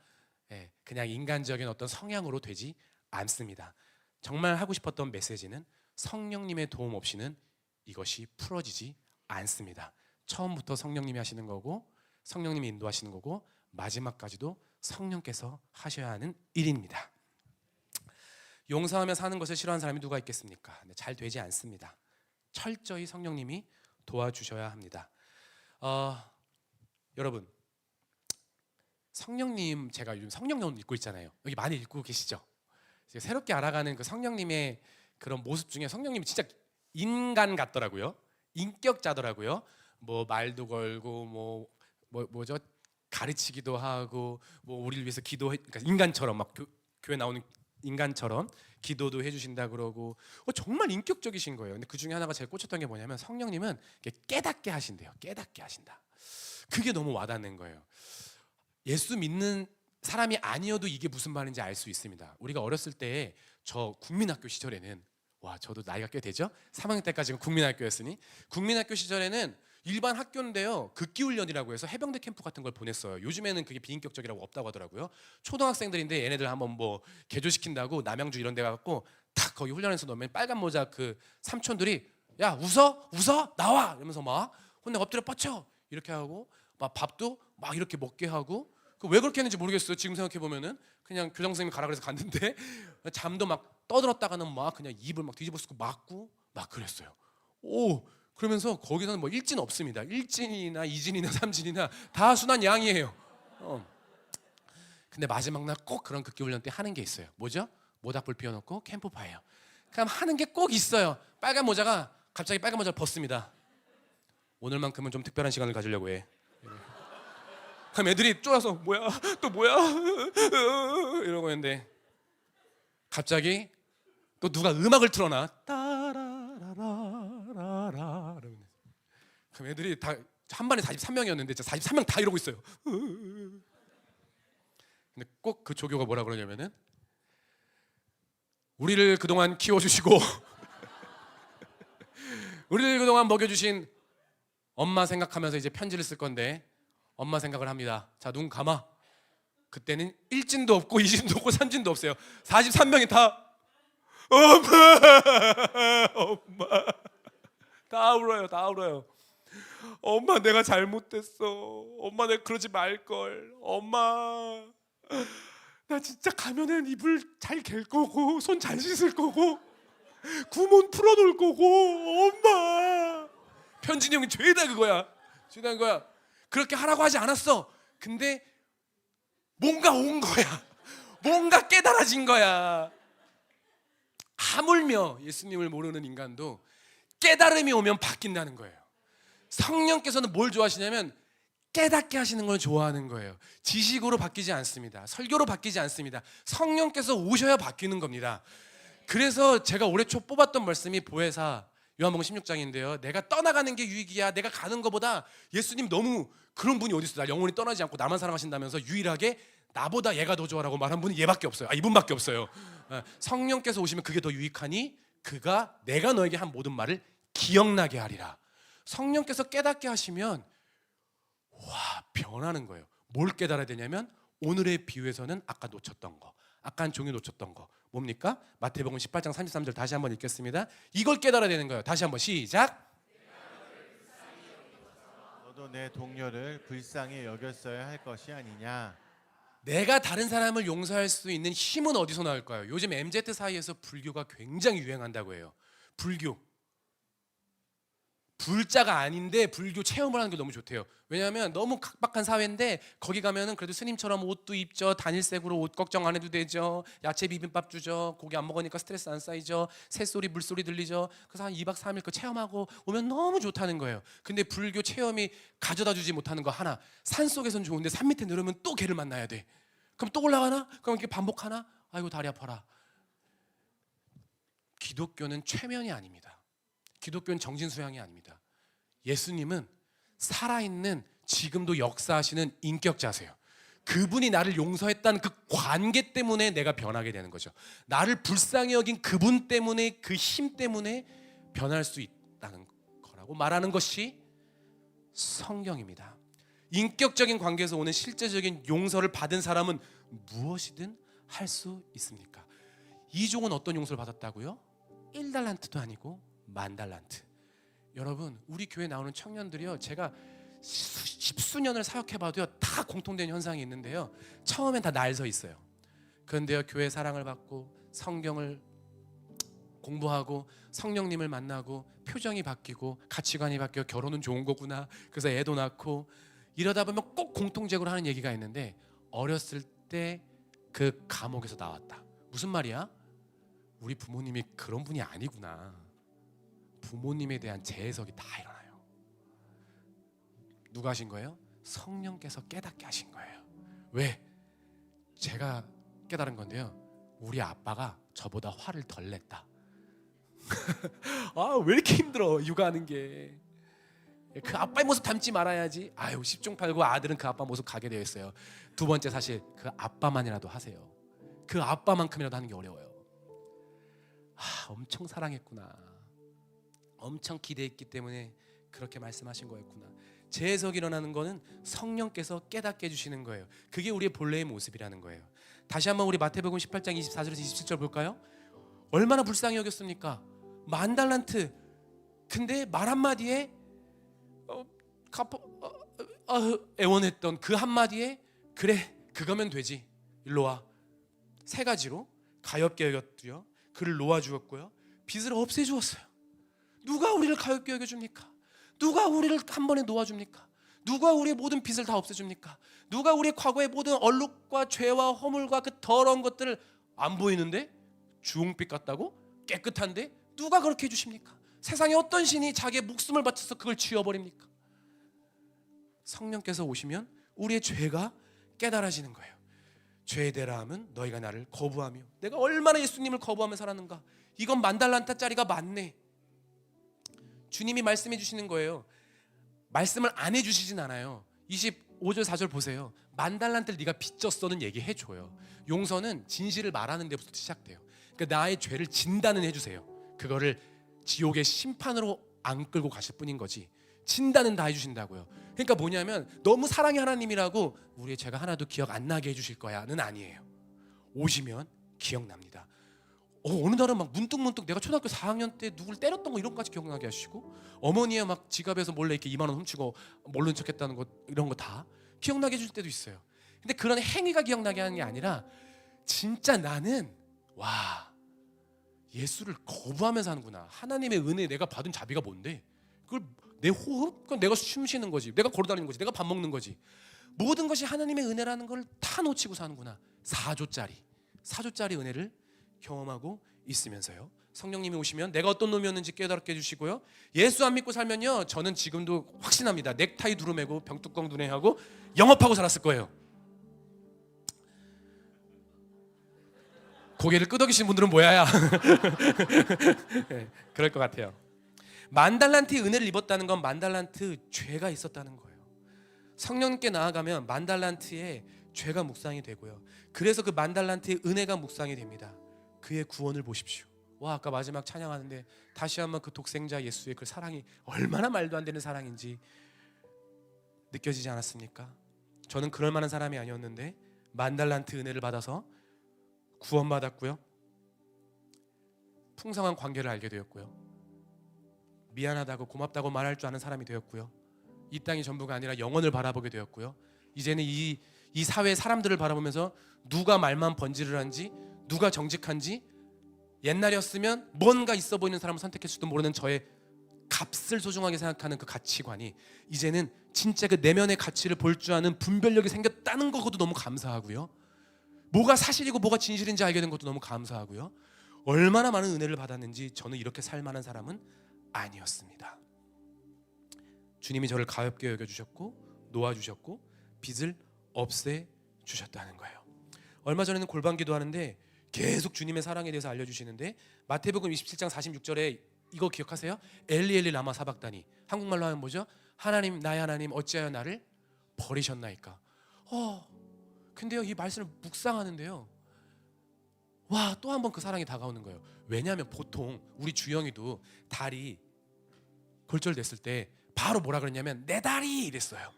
[SPEAKER 1] 그냥 인간적인 어떤 성향으로 되지 않습니다. 정말 하고 싶었던 메시지는 성령님의 도움 없이는 이것이 풀어지지 않습니다. 처음부터 성령님이 하시는 거고 성령님이 인도하시는 거고 마지막까지도 성령께서 하셔야 하는 일입니다. 용서하며 사는 것을 싫어하는 사람이 누가 있겠습니까? 잘 되지 않습니다. 철저히 성령님이 도와주셔야 합니다. 여러분 성령님 제가 요즘 성령론 읽고 있잖아요. 여기 많이 읽고 계시죠? 새롭게 알아가는 그 성령님의 그런 모습 중에 성령님이 진짜 인간 같더라고요. 인격자더라고요. 뭐 말도 걸고 뭐죠? 가르치기도 하고 뭐 우리를 위해서 그러니까 인간처럼 막 교회 나오는 인간처럼 기도도 해주신다 그러고 정말 인격적이신 거예요. 근데 그 중에 하나가 제일 꽂혔던 게 뭐냐면 성령님은 깨닫게 하신대요. 깨닫게 하신다. 그게 너무 와닿는 거예요. 예수 믿는 사람이 아니어도 이게 무슨 말인지 알 수 있습니다. 우리가 어렸을 때 저 국민학교 시절에는 저도 나이가 꽤 되죠? 3학년 때까지는 국민학교였으니 국민학교 시절에는 일반 학교인데요 극기훈련이라고 해서 해병대 캠프 같은 걸 보냈어요. 요즘에는 그게 비인격적이라고 없다고 하더라고요. 초등학생들인데 얘네들 한번 뭐 개조시킨다고 남양주 이런 데 가갖고 탁 거기 훈련해서 넣으면 빨간 모자 그 삼촌들이 야 웃어 나와 이러면서 막 혼내 엎드려 뻗쳐 이렇게 하고 막 밥도 막 이렇게 먹게 하고 왜 그렇게 했는지 모르겠어요. 지금 생각해 보면은 그냥 교장 선생님이 가라 그래서 갔는데 잠도 막 떠들었다가는 막 그냥 입을 막 뒤집어 쓰고 맞고 막 그랬어요. 그러면서 거기서는 뭐 일진 없습니다. 일진이나 이진이나 삼진이나 다 순한 양이에요. 근데 마지막 날 꼭 그런 극기훈련 때 하는 게 있어요. 뭐죠? 모닥불 피워놓고 캠프파이어. 그럼 하는 게 꼭 있어요. 빨간 모자가 갑자기 빨간 모자를 벗습니다. 오늘만큼은 좀 특별한 시간을 가지려고 해. 그럼 애들이 쫄아서 뭐야 또 뭐야 이러고 있는데 갑자기 또 누가 음악을 틀어놔. 따라라라라라. 그럼 애들이 다 한 반에 43명이었는데 진짜 43명 다 이러고 있어요. 근데 꼭 그 조교가 뭐라 그러냐면은 우리를 그동안 키워주시고 우리를 그동안 먹여주신 엄마 생각하면서 이제 편지를 쓸 건데 엄마 생각을 합니다. 자, 눈 감아. 그때는 일진도 없고 이진도 없고 삼진도 없어요. 43명이 다 엄마 다 울어요. 엄마 내가 잘못했어. 엄마 내가 그러지 말걸. 엄마 나 진짜 가면은 이불 잘 갤 거고 손 잘 씻을 거고 구몬 풀어놓을 거고 엄마. 편진이 형이 죄다 그거야. 그렇게 하라고 하지 않았어. 근데 뭔가 온 거야. 뭔가 깨달아진 거야. 하물며 예수님을 모르는 인간도 깨달음이 오면 바뀐다는 거예요. 성령께서는 뭘 좋아하시냐면 깨닫게 하시는 걸 좋아하는 거예요. 지식으로 바뀌지 않습니다. 설교로 바뀌지 않습니다. 성령께서 오셔야 바뀌는 겁니다. 그래서 제가 올해 초 뽑았던 말씀이 보혜사 요한복음 16장인데요. 내가 떠나가는 게 유익이야. 내가 가는 것보다 예수님 너무 그런 분이 어디 있어. 날 영원히 떠나지 않고 나만 사랑하신다면서 유일하게 나보다 얘가 더 좋아라고 말한 분이 얘밖에 없어요. 이분밖에 없어요. 성령께서 오시면 그게 더 유익하니 그가 내가 너에게 한 모든 말을 기억나게 하리라. 성령께서 깨닫게 하시면 변하는 거예요. 뭘 깨달아야 되냐면 오늘의 비유에서는 아까 놓쳤던 거, 아까 한 종이 놓쳤던 거 뭡니까? 마태복음 18장 33절 다시 한번 읽겠습니다. 이걸 깨달아야 되는 거예요. 다시 한번 시작.
[SPEAKER 2] 너도 내 동료를 불쌍히 여겼어야 할 것이 아니냐.
[SPEAKER 1] 내가 다른 사람을 용서할 수 있는 힘은 어디서 나올까요? 요즘 MZ 사이에서 불교가 굉장히 유행한다고 해요. 불교 불자가 아닌데 불교 체험을 하는 게 너무 좋대요. 왜냐하면 너무 각박한 사회인데 거기 가면은 그래도 스님처럼 옷도 입죠. 단일색으로 옷 걱정 안 해도 되죠. 야채 비빔밥 주죠. 고기 안 먹으니까 스트레스 안 쌓이죠. 새소리 물소리 들리죠. 그래서 한 2박 3일 그 체험하고 오면 너무 좋다는 거예요. 근데 불교 체험이 가져다 주지 못하는 거 하나, 산속에선 좋은데 산 밑에 내려오면 또 개를 만나야 돼. 그럼 또 올라가나? 그럼 이렇게 반복하나? 아이고 다리 아파라. 기독교는 최면이 아닙니다. 기독교는 정신수양이 아닙니다. 예수님은 살아있는 지금도 역사하시는 인격자세요. 그분이 나를 용서했다는 그 관계 때문에 내가 변하게 되는 거죠. 나를 불쌍히 여긴 그분 때문에, 그 힘 때문에 변할 수 있다는 거라고 말하는 것이 성경입니다. 인격적인 관계에서 오는 실제적인 용서를 받은 사람은 무엇이든 할 수 있습니까? 이종은 어떤 용서를 받았다고요? 1달란트도 아니고 10,000달란트. 여러분, 우리 교회 나오는 청년들이요, 제가 십수년을 사역해봐도요 다 공통된 현상이 있는데요. 처음엔 다 날 서 있어요. 그런데요, 교회 사랑을 받고 성경을 공부하고 성령님을 만나고 표정이 바뀌고 가치관이 바뀌어 결혼은 좋은 거구나, 그래서 애도 낳고 이러다 보면 꼭 공통적으로 하는 얘기가 있는데, 어렸을 때 그 감옥에서 나왔다. 무슨 말이야? 우리 부모님이 그런 분이 아니구나. 부모님에 대한 재해석이 다 일어나요. 누가 하신 거예요? 성령께서 깨닫게 하신 거예요. 왜? 제가 깨달은 건데요, 우리 아빠가 저보다 화를 덜 냈다. 아, 왜 이렇게 힘들어 육아하는 게. 그 아빠의 모습 닮지 말아야지. 아유, 10중 8구 아들은 그 아빠 모습 가게 되어 있어요. 두 번째, 사실 그 아빠만이라도 하세요. 그 아빠만큼이라도 하는 게 어려워요. 엄청 사랑했구나, 엄청 기대했기 때문에 그렇게 말씀하신 거였구나. 재해석이 일어나는 거는 성령께서 깨닫게 해주시는 거예요. 그게 우리의 본래의 모습이라는 거예요. 다시 한번 우리 마태복음 18장 24절에서 27절 볼까요? 얼마나 불쌍히 여겼습니까? 10,000달란트. 근데 말 한마디에 애원했던 그 한마디에 그래, 그거면 되지, 일로 와. 3가지로 가엾게 여겼고요, 그를 놓아주었고요, 빚을 없애주었어요. 누가 우리를 가엾게 여겨줍니까? 누가 우리를 한 번에 놓아줍니까? 누가 우리의 모든 빚을 다 없애줍니까? 누가 우리의 과거의 모든 얼룩과 죄와 허물과 그 더러운 것들을 안 보이는데 주홍빛 같다고 깨끗한데 누가 그렇게 해주십니까? 세상에 어떤 신이 자기의 목숨을 바쳐서 그걸 지워버립니까? 성령께서 오시면 우리의 죄가 깨달아지는 거예요. 죄에 대라 하면 너희가 나를 거부하며, 내가 얼마나 예수님을 거부하며 살았는가. 이건 10,000달란트짜리가 맞네. 주님이 말씀해 주시는 거예요. 말씀을 안 해주시진 않아요. 25절 4절 보세요. 10,000달란트를 네가 빚졌어는 얘기해 줘요. 용서는 진실을 말하는 데부터 시작돼요. 그러니까 나의 죄를 진단은 해주세요. 그거를 지옥의 심판으로 안 끌고 가실 뿐인 거지, 진단은 다 해주신다고요. 그러니까 뭐냐면 너무 사랑의 하나님이라고 우리의 죄가 하나도 기억 안 나게 해주실 거야는 아니에요. 오시면 기억납니다. 어느 날은 막 문득문득 내가 초등학교 4학년 때 누굴 때렸던 거 이런 거까지 기억나게 하시고, 어머니의 막 지갑에서 몰래 이렇게 2만 원 훔치고 모른 척했다는 거, 이런 거 다 기억나게 해줄 때도 있어요. 근데 그런 행위가 기억나게 하는 게 아니라 진짜 나는 와, 예수를 거부하며 사는구나. 하나님의 은혜 내가 받은 자비가 뭔데? 그걸 내 호흡? 그건 내가 숨 쉬는 거지, 내가 걸어다니는 거지, 내가 밥 먹는 거지. 모든 것이 하나님의 은혜라는 걸 다 놓치고 사는구나. 4조짜리 은혜를 경험하고 있으면서요, 성령님이 오시면 내가 어떤 놈이었는지 깨닫게 해주시고요, 예수 안 믿고 살면요, 저는 지금도 확신합니다. 넥타이 두루매고 병뚜껑 두뇌하고 영업하고 살았을 거예요. 고개를 끄덕이시는 분들은 뭐야? 네, 그럴 것 같아요. 10,000달란트의 은혜를 입었다는 건 10,000달란트 죄가 있었다는 거예요. 성령님께 나아가면 10,000달란트의 죄가 묵상이 되고요, 그래서 그 10,000달란트의 은혜가 묵상이 됩니다. 그의 구원을 보십시오. 와, 아까 마지막 찬양하는데 다시 한번 그 독생자 예수의 그 사랑이 얼마나 말도 안 되는 사랑인지 느껴지지 않았습니까? 저는 그럴 만한 사람이 아니었는데 10,000달란트 은혜를 받아서 구원받았고요, 풍성한 관계를 알게 되었고요, 미안하다고 고맙다고 말할 줄 아는 사람이 되었고요, 이 땅이 전부가 아니라 영혼을 바라보게 되었고요, 이제는 이 사회의 사람들을 바라보면서 누가 말만 번지르한지, 누가 정직한지, 옛날이었으면 뭔가 있어 보이는 사람을 선택했을지도 모르는 저의 값을 소중하게 생각하는 그 가치관이 이제는 진짜 그 내면의 가치를 볼 줄 아는 분별력이 생겼다는 것도 너무 감사하고요. 뭐가 사실이고 뭐가 진실인지 알게 된 것도 너무 감사하고요. 얼마나 많은 은혜를 받았는지 저는 이렇게 살 만한 사람은 아니었습니다. 주님이 저를 가볍게 여겨주셨고 놓아주셨고 빚을 없애주셨다는 거예요. 얼마 전에는 골방기도 하는데 계속 주님의 사랑에 대해서 알려주시는데 마태복음 27장 46절에 이거 기억하세요? 엘리 엘리 라마 사박다니. 한국말로 하면 뭐죠? 하나님 나의 하나님 어찌하여 나를 버리셨나이까. 근데요 이 말씀을 묵상하는데요 와 또 한 번 그 사랑이 다가오는 거예요. 왜냐하면 보통 우리 주영이도 다리 골절됐을 때 바로 뭐라 그랬냐면 내 다리 이랬어요.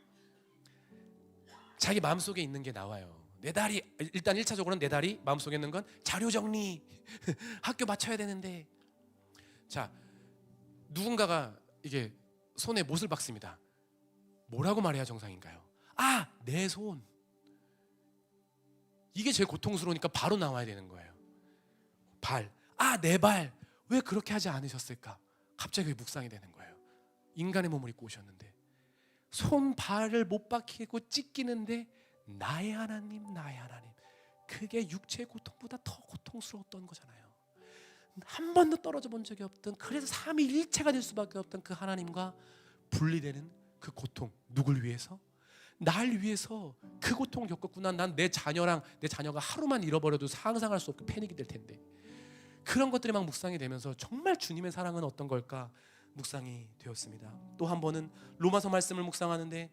[SPEAKER 1] 자기 마음속에 있는 게 나와요. 내 다리, 일단 1차적으로는 내 다리, 마음속에 있는 건 자료 정리 학교 마쳐야 되는데. 자, 누군가가 이게 손에 못을 박습니다. 뭐라고 말해야 정상인가요? 내 손. 이게 제일 고통스러우니까 바로 나와야 되는 거예요. 발, 내 발. 왜 그렇게 하지 않으셨을까? 갑자기 묵상이 되는 거예요. 인간의 몸을 입고 오셨는데 손, 발을 못 박히고 찢기는데 나의 하나님, 나의 하나님. 그게 육체의 고통보다 더 고통스러웠던 거잖아요. 한 번도 떨어져 본 적이 없던, 그래서 삼위일체가 될 수밖에 없던 그 하나님과 분리되는 그 고통. 누굴 위해서? 날 위해서 그 고통을 겪었구나. 난 내 자녀가 하루만 잃어버려도 상상할 수 없게 패닉이 될 텐데. 그런 것들이 막 묵상이 되면서 정말 주님의 사랑은 어떤 걸까 묵상이 되었습니다. 또 한 번은 로마서 말씀을 묵상하는데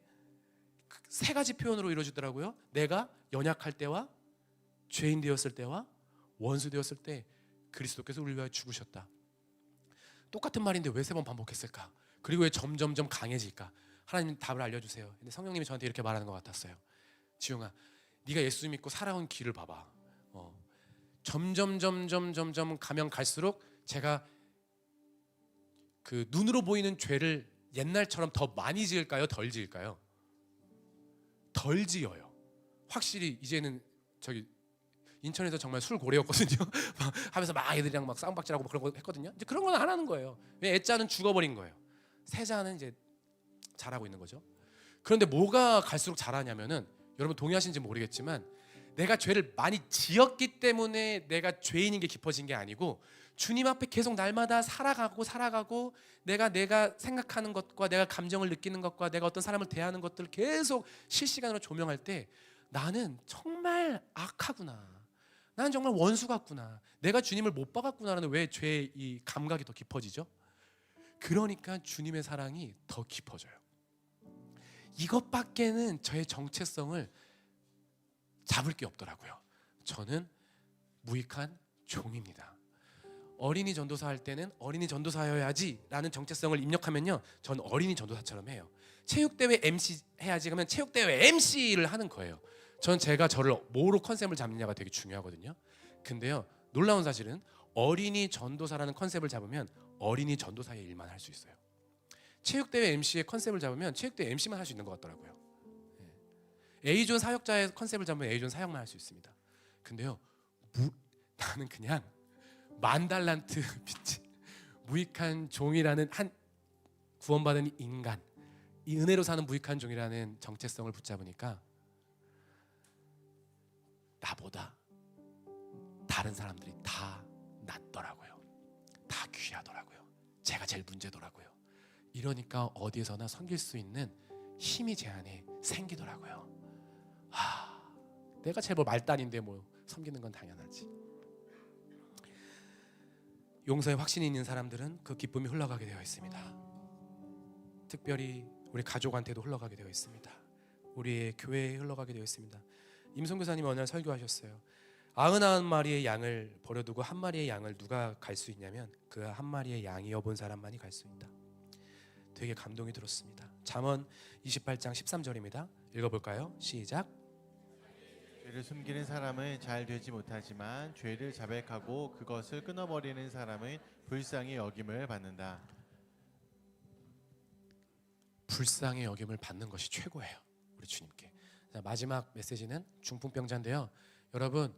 [SPEAKER 1] 세 가지 표현으로 이루어지더라고요. 내가 연약할 때와 죄인 되었을 때와 원수 되었을 때 그리스도께서 우리를 위하여 죽으셨다. 똑같은 말인데 왜 세 번 반복했을까? 그리고 왜 점점점 강해질까? 하나님 답을 알려주세요. 근데 성령님이 저한테 이렇게 말하는 것 같았어요. 지용아, 네가 예수 믿고 살아온 길을 봐봐. 점점 가면 갈수록 제가 그 눈으로 보이는 죄를 옛날처럼 더 많이 지을까요? 덜 지을까요? 덜 지어요. 확실히 이제는 저기 인천에서 정말 술 고래였거든요. 하면서 막 애들이랑 막 쌍박질하고 그런 거 했거든요. 이제 그런 건 안 하는 거예요. 왜 애자는 죽어버린 거예요. 세자는 이제 잘하고 있는 거죠. 그런데 뭐가 갈수록 잘하냐면은 여러분 동의하시는지 모르겠지만 내가 죄를 많이 지었기 때문에 내가 죄인인 게 깊어진 게 아니고 주님 앞에 계속 날마다 살아가고 내가 생각하는 것과 내가 감정을 느끼는 것과 내가 어떤 사람을 대하는 것들을 계속 실시간으로 조명할 때 나는 정말 악하구나. 나는 정말 원수 같구나. 내가 주님을 못 박았구나라는 왜 죄의 이 감각이 더 깊어지죠? 그러니까 주님의 사랑이 더 깊어져요. 이것밖에는 저의 정체성을 잡을 게 없더라고요. 저는 무익한 종입니다. 어린이 전도사 할 때는 어린이 전도사여야지 라는 정체성을 입력하면요, 전 어린이 전도사처럼 해요. 체육대회 MC 해야지 그러면 체육대회 MC를 하는 거예요. 전 제가 저를 뭐로 컨셉을 잡느냐가 되게 중요하거든요. 근데요, 놀라운 사실은 어린이 전도사라는 컨셉을 잡으면 어린이 전도사의 일만 할 수 있어요. 체육대회 MC의 컨셉을 잡으면 체육대회 MC만 할 수 있는 것 같더라고요. A존 사역자의 컨셉을 잡으면 A존 사역만 할 수 있습니다. 근데요, 나는 그냥 만달란트 빚진 무익한 종이라는 한 구원받은 인간, 이 은혜로 사는 무익한 종이라는 정체성을 붙잡으니까 나보다 다른 사람들이 다 낫더라고요. 다 귀하더라고요. 제가 제일 문제더라고요. 이러니까 어디에서나 섬길 수 있는 힘이 제 안에 생기더라고요. 내가 제일 말단인데 뭐 섬기는 건 당연하지. 용서에 확신이 있는 사람들은 그 기쁨이 흘러가게 되어 있습니다. 특별히 우리 가족한테도 흘러가게 되어 있습니다. 우리의 교회에 흘러가게 되어 있습니다. 임성교사님이 어느 날 설교하셨어요. 99마리의 양을 버려두고 한 마리의 양을 누가 갈 수 있냐면 그 한 마리의 양이 여본 사람만이 갈 수 있다. 되게 감동이 들었습니다. 잠언 28장 13절입니다. 읽어볼까요? 시작.
[SPEAKER 2] 죄를 숨기는 사람은 잘 되지 못하지만 죄를 자백하고 그것을 끊어버리는 사람은 불쌍히 여김을 받는다.
[SPEAKER 1] 불쌍히 여김을 받는 것이 최고예요. 우리 주님께. 자, 마지막 메시지는 중풍병자인데요. 여러분,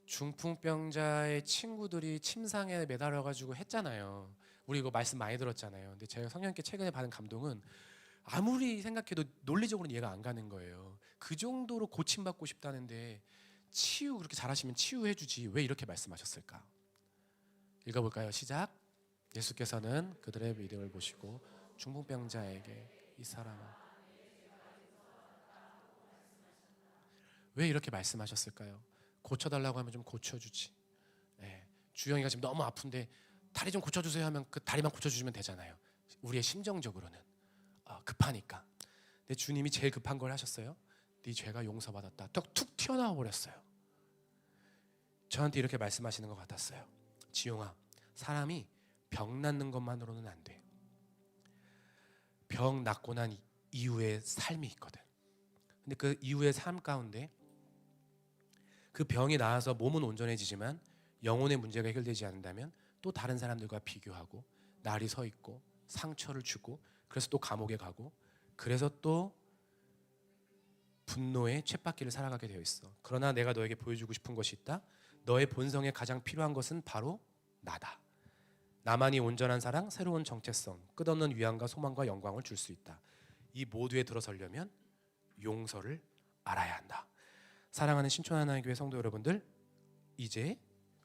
[SPEAKER 1] 중풍병자의 친구들이 침상에 매달려가지고 했잖아요. 우리 이거 말씀 많이 들었잖아요. 근데 제가 성령님께 최근에 받은 감동은 아무리 생각해도 논리적으로는 이해가 안 가는 거예요. 그 정도로 고침받고 싶다는데 치유 그렇게 잘하시면 치유해 주지 왜 이렇게 말씀하셨을까? 읽어볼까요? 시작. 예수께서는 그들의 믿음을 보시고 중풍병자에게 이 사람은 왜 이렇게 말씀하셨을까요? 고쳐달라고 하면 좀 고쳐주지. 네. 주영이가 지금 너무 아픈데 다리 좀 고쳐주세요 하면 그 다리만 고쳐주시면 되잖아요. 우리의 심정적으로는 급하니까. 근데 주님이 제일 급한 걸 하셨어요. 네 죄가 용서받았다. 툭 튀어나와 버렸어요. 저한테 이렇게 말씀하시는 것 같았어요. 지용아, 사람이 병 낫는 것만으로는 안 돼. 병 낫고 난 이후의 삶이 있거든. 근데 그 이후의 삶 가운데 그 병이 나아서 몸은 온전해지지만 영혼의 문제가 해결되지 않는다면 또 다른 사람들과 비교하고 날이 서 있고 상처를 주고 그래서 또 감옥에 가고 그래서 또 분노의 쳇바퀴를 살아가게 되어 있어. 그러나 내가 너에게 보여주고 싶은 것이 있다. 너의 본성에 가장 필요한 것은 바로 나다. 나만이 온전한 사랑, 새로운 정체성, 끝없는 위안과 소망과 영광을 줄 수 있다. 이 모두에 들어서려면 용서를 알아야 한다. 사랑하는 신촌 하나님 교회 성도 여러분들, 이제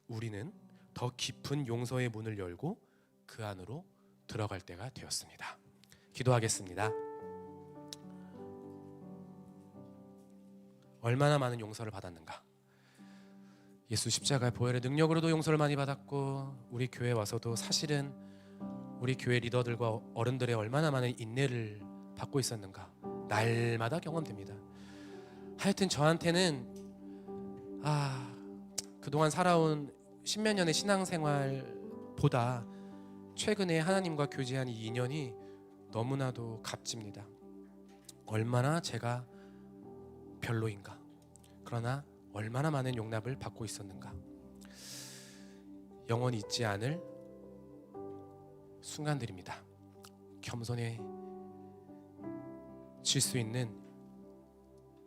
[SPEAKER 1] 우리는 더 깊은 용서의 문을 열고 그 안으로 들어갈 때가 되었습니다. 기도하겠습니다. 얼마나 많은 용서를 받았는가. 예수 십자가의 보혈의 능력으로도 용서를 많이 받았고 우리 교회 와서도 사실은 우리 교회 리더들과 어른들의 얼마나 많은 인내를 받고 있었는가 날마다 경험됩니다. 하여튼 저한테는 그동안 살아온 십몇 년의 신앙생활보다 최근에 하나님과 교제한 이 인연이 너무나도 값집니다. 얼마나 제가 별로인가. 그러나 얼마나 많은 용납을 받고 있었는가. 영원히 잊지 않을 순간들입니다. 겸손해질 수 있는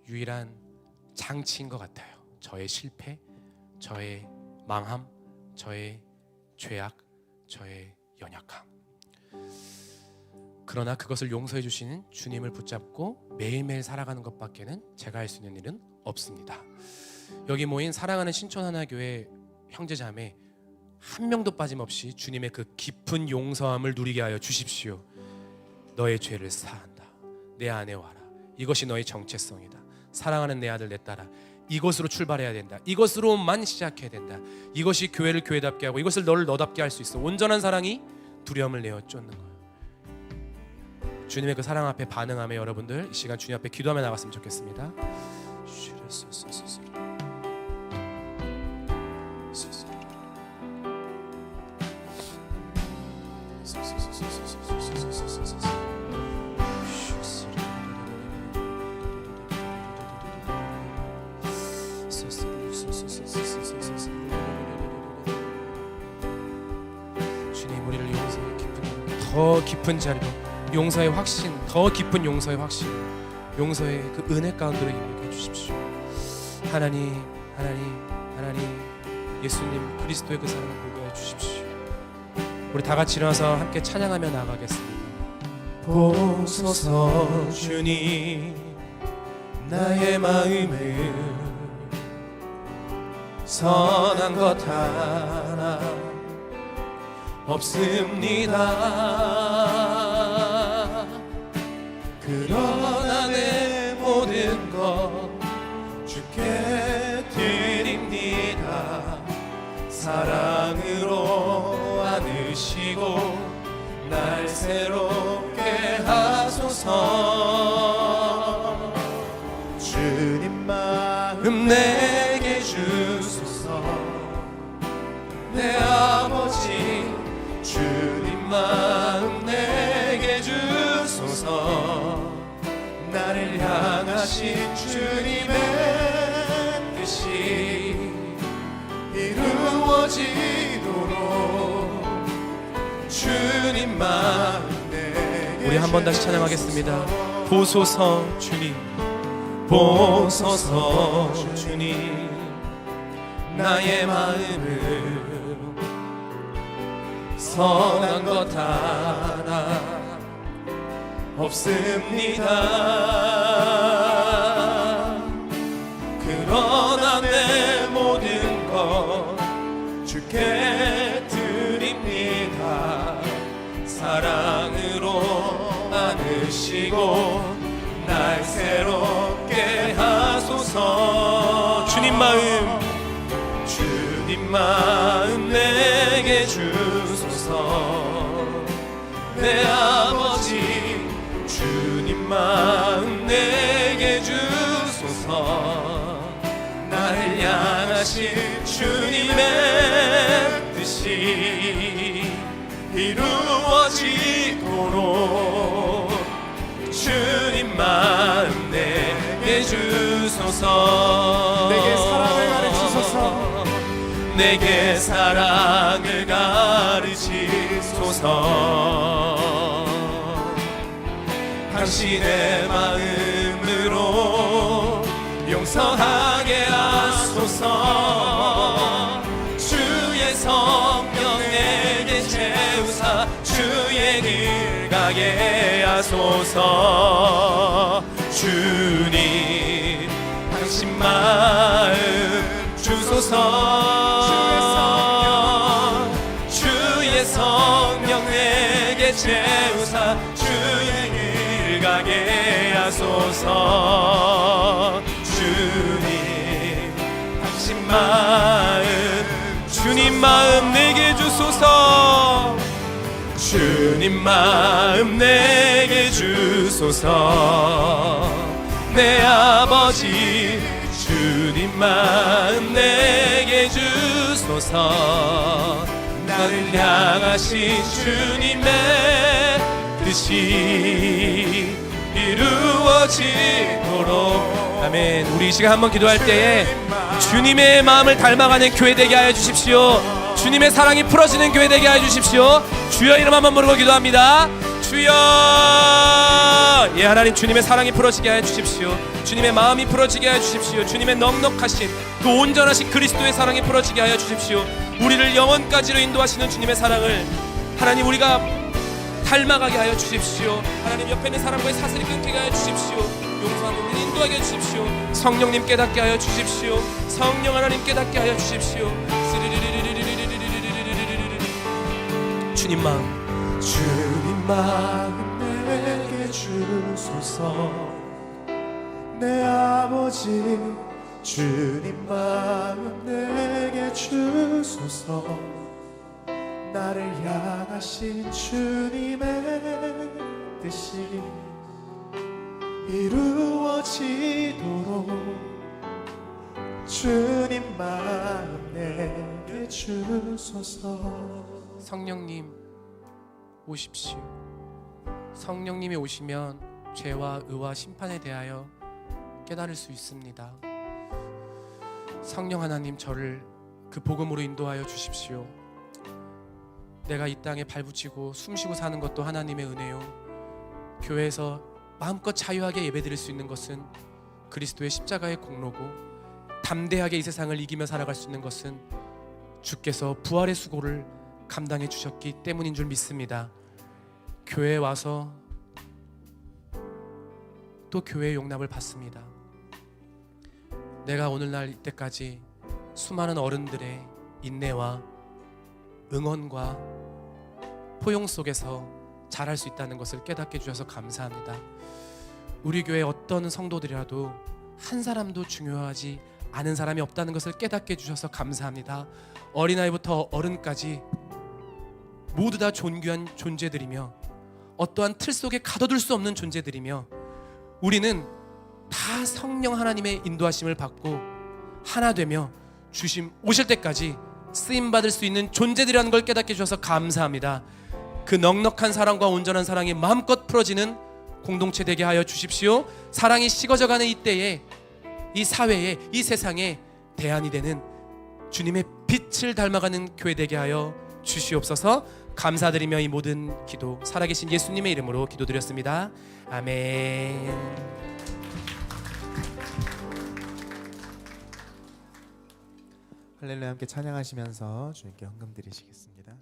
[SPEAKER 1] 유일한 장치인 것 같아요. 저의 실패, 저의 망함, 저의 죄악, 저의 연약함. 그러나 그것을 용서해 주시는 주님을 붙잡고 매일매일 살아가는 것밖에는 제가 할 수 있는 일은 없습니다. 여기 모인 사랑하는 신촌하나교회 형제자매 한 명도 빠짐없이 주님의 그 깊은 용서함을 누리게 하여 주십시오. 너의 죄를 사한다. 내 안에 와라. 이것이 너의 정체성이다. 사랑하는 내 아들 내 딸아, 이것으로 출발해야 된다. 이것으로만 시작해야 된다. 이것이 교회를 교회답게 하고 이것을 너를 너답게 할 수 있어. 온전한 사랑이 두려움을 내어 쫓는 거예요. 주님의 그 사랑 앞에 반응하며 여러분들 이 시간 주님 앞에 기도하며 나갔으면 좋겠습니다. 주님 우리를 용서의 더 깊은 자리로 용서의 확신, 더 깊은 용서의 확신, 용서의 그 은혜 가운데로 임하게 해주십시오. 하나님 예수님 그리스도의 그 사랑을 보게 해주십시오. 우리 다 같이 일어나서 함께 찬양하며 나가겠습니다. 보소서 주님 나의 마음을 선한 것 하나 없습니다. 그러나 내 모든 것 주께 드립니다. 사랑으로 안으시고 날 새롭게 하소서. 주님 마음 내게 주소서. 내 아버지 주님 마음 내게 주소서. 나를 향하신 주님의 뜻이 이루어지도록 주님 마음 내게. 우리 한 번 다시 찬양하겠습니다. 보소서 주님, 보소서 주님 나의 마음을 선한 것 하나 없습니다. 그러나 내 모든 것 주께 드립니다. 사랑으로 안으시고 날 새롭게 하소서. 주님 마음 내게 주소서. 내 아버지 주님 마음 내게 주소서. 나를 향하신 주님의 뜻이 이루어지도록 주님 마음 내게 주소서.
[SPEAKER 3] 내게 사랑을 가르치소서.
[SPEAKER 1] 내게 사랑을 가르치소서. 당신의 마음으로 용서하게 하소서. 주의 성령 내게 채우사 주의 길 가게 하소서. 주님 당신 마음 주소서. 주의 성령 내게 채우사 주의 길 가게 하소서. 주님 당신 마음 주님 마음 내게 주소서. 주님 마음 내게 주소서. 내 아버지 주님 마음 내게 주소서. 나를 향하신 주님의 뜻이 이루어지도록. 아멘. 우리 이 시간 한번 기도할 때에 주님의 마음을 닮아가는 교회 되게 하여 주십시오. 주님의 사랑이 풀어지는 교회 되게 하여 주십시오. 주여 이름 한번 부르고 기도합니다. 주여. 예, 하나님 주님의 사랑이 풀어지게 하여 주십시오. 주님의 마음이 풀어지게 하여 주십시오. 주님의 넉넉하신 그 온전하신 그리스도의 사랑이 풀어지게 하여 주십시오. 우리를 영원까지로 인도하시는 주님의 사랑을 하나님 우리가 닮아가게 하여 주십시오. 하나님 옆에 있는 사람과의 사슬이 끊기게 하여 주십시오. 용서하는 우리를 인도하게 하여 주십시오. 성령님 깨닫게 하여 주십시오. 성령 하나님 깨닫게 하여 주십시오. 주님 마음 내게 주소서. 내 아버지 주님 마음 내게 주소서. 나를 향하신 주님의 뜻이 이루어지도록 주님 마음 내게 주소서. 성령님 오십시오. 성령님이 오시면 죄와 의와 심판에 대하여 깨달을 수 있습니다. 성령 하나님 저를 그 복음으로 인도하여 주십시오. 내가 이 땅에 발붙이고 숨쉬고 사는 것도 하나님의 은혜요, 교회에서 마음껏 자유하게 예배드릴 수 있는 것은 그리스도의 십자가의 공로고, 담대하게 이 세상을 이기며 살아갈 수 있는 것은 주께서 부활의 수고를 감당해 주셨기 때문인 줄 믿습니다. 교회에 와서 또 교회의 용납을 받습니다. 내가 오늘날 이때까지 수많은 어른들의 인내와 응원과 포용 속에서 자랄 수 있다는 것을 깨닫게 해주셔서 감사합니다. 우리 교회 어떤 성도들이라도 한 사람도 중요하지 않은 사람이 없다는 것을 깨닫게 해주셔서 감사합니다. 어린아이부터 어른까지 모두 다 존귀한 존재들이며 어떠한 틀 속에 가둬둘 수 없는 존재들이며, 우리는 다 성령 하나님의 인도하심을 받고 하나 되며 주심 오실 때까지 쓰임받을 수 있는 존재들이라는 걸 깨닫게 해주셔서 감사합니다. 그 넉넉한 사랑과 온전한 사랑이 마음껏 풀어지는 공동체 되게 하여 주십시오. 사랑이 식어져가는 이때에 이 사회에, 이 세상에 대안이 되는 주님의 빛을 닮아가는 교회 되게 하여 주시옵소서. 감사드리며 이 모든 기도 살아계신 예수님의 이름으로 기도드렸습니다. 아멘.
[SPEAKER 3] 할렐루야 함께 찬양하시면서 주님께 헌금 드리시겠습니다.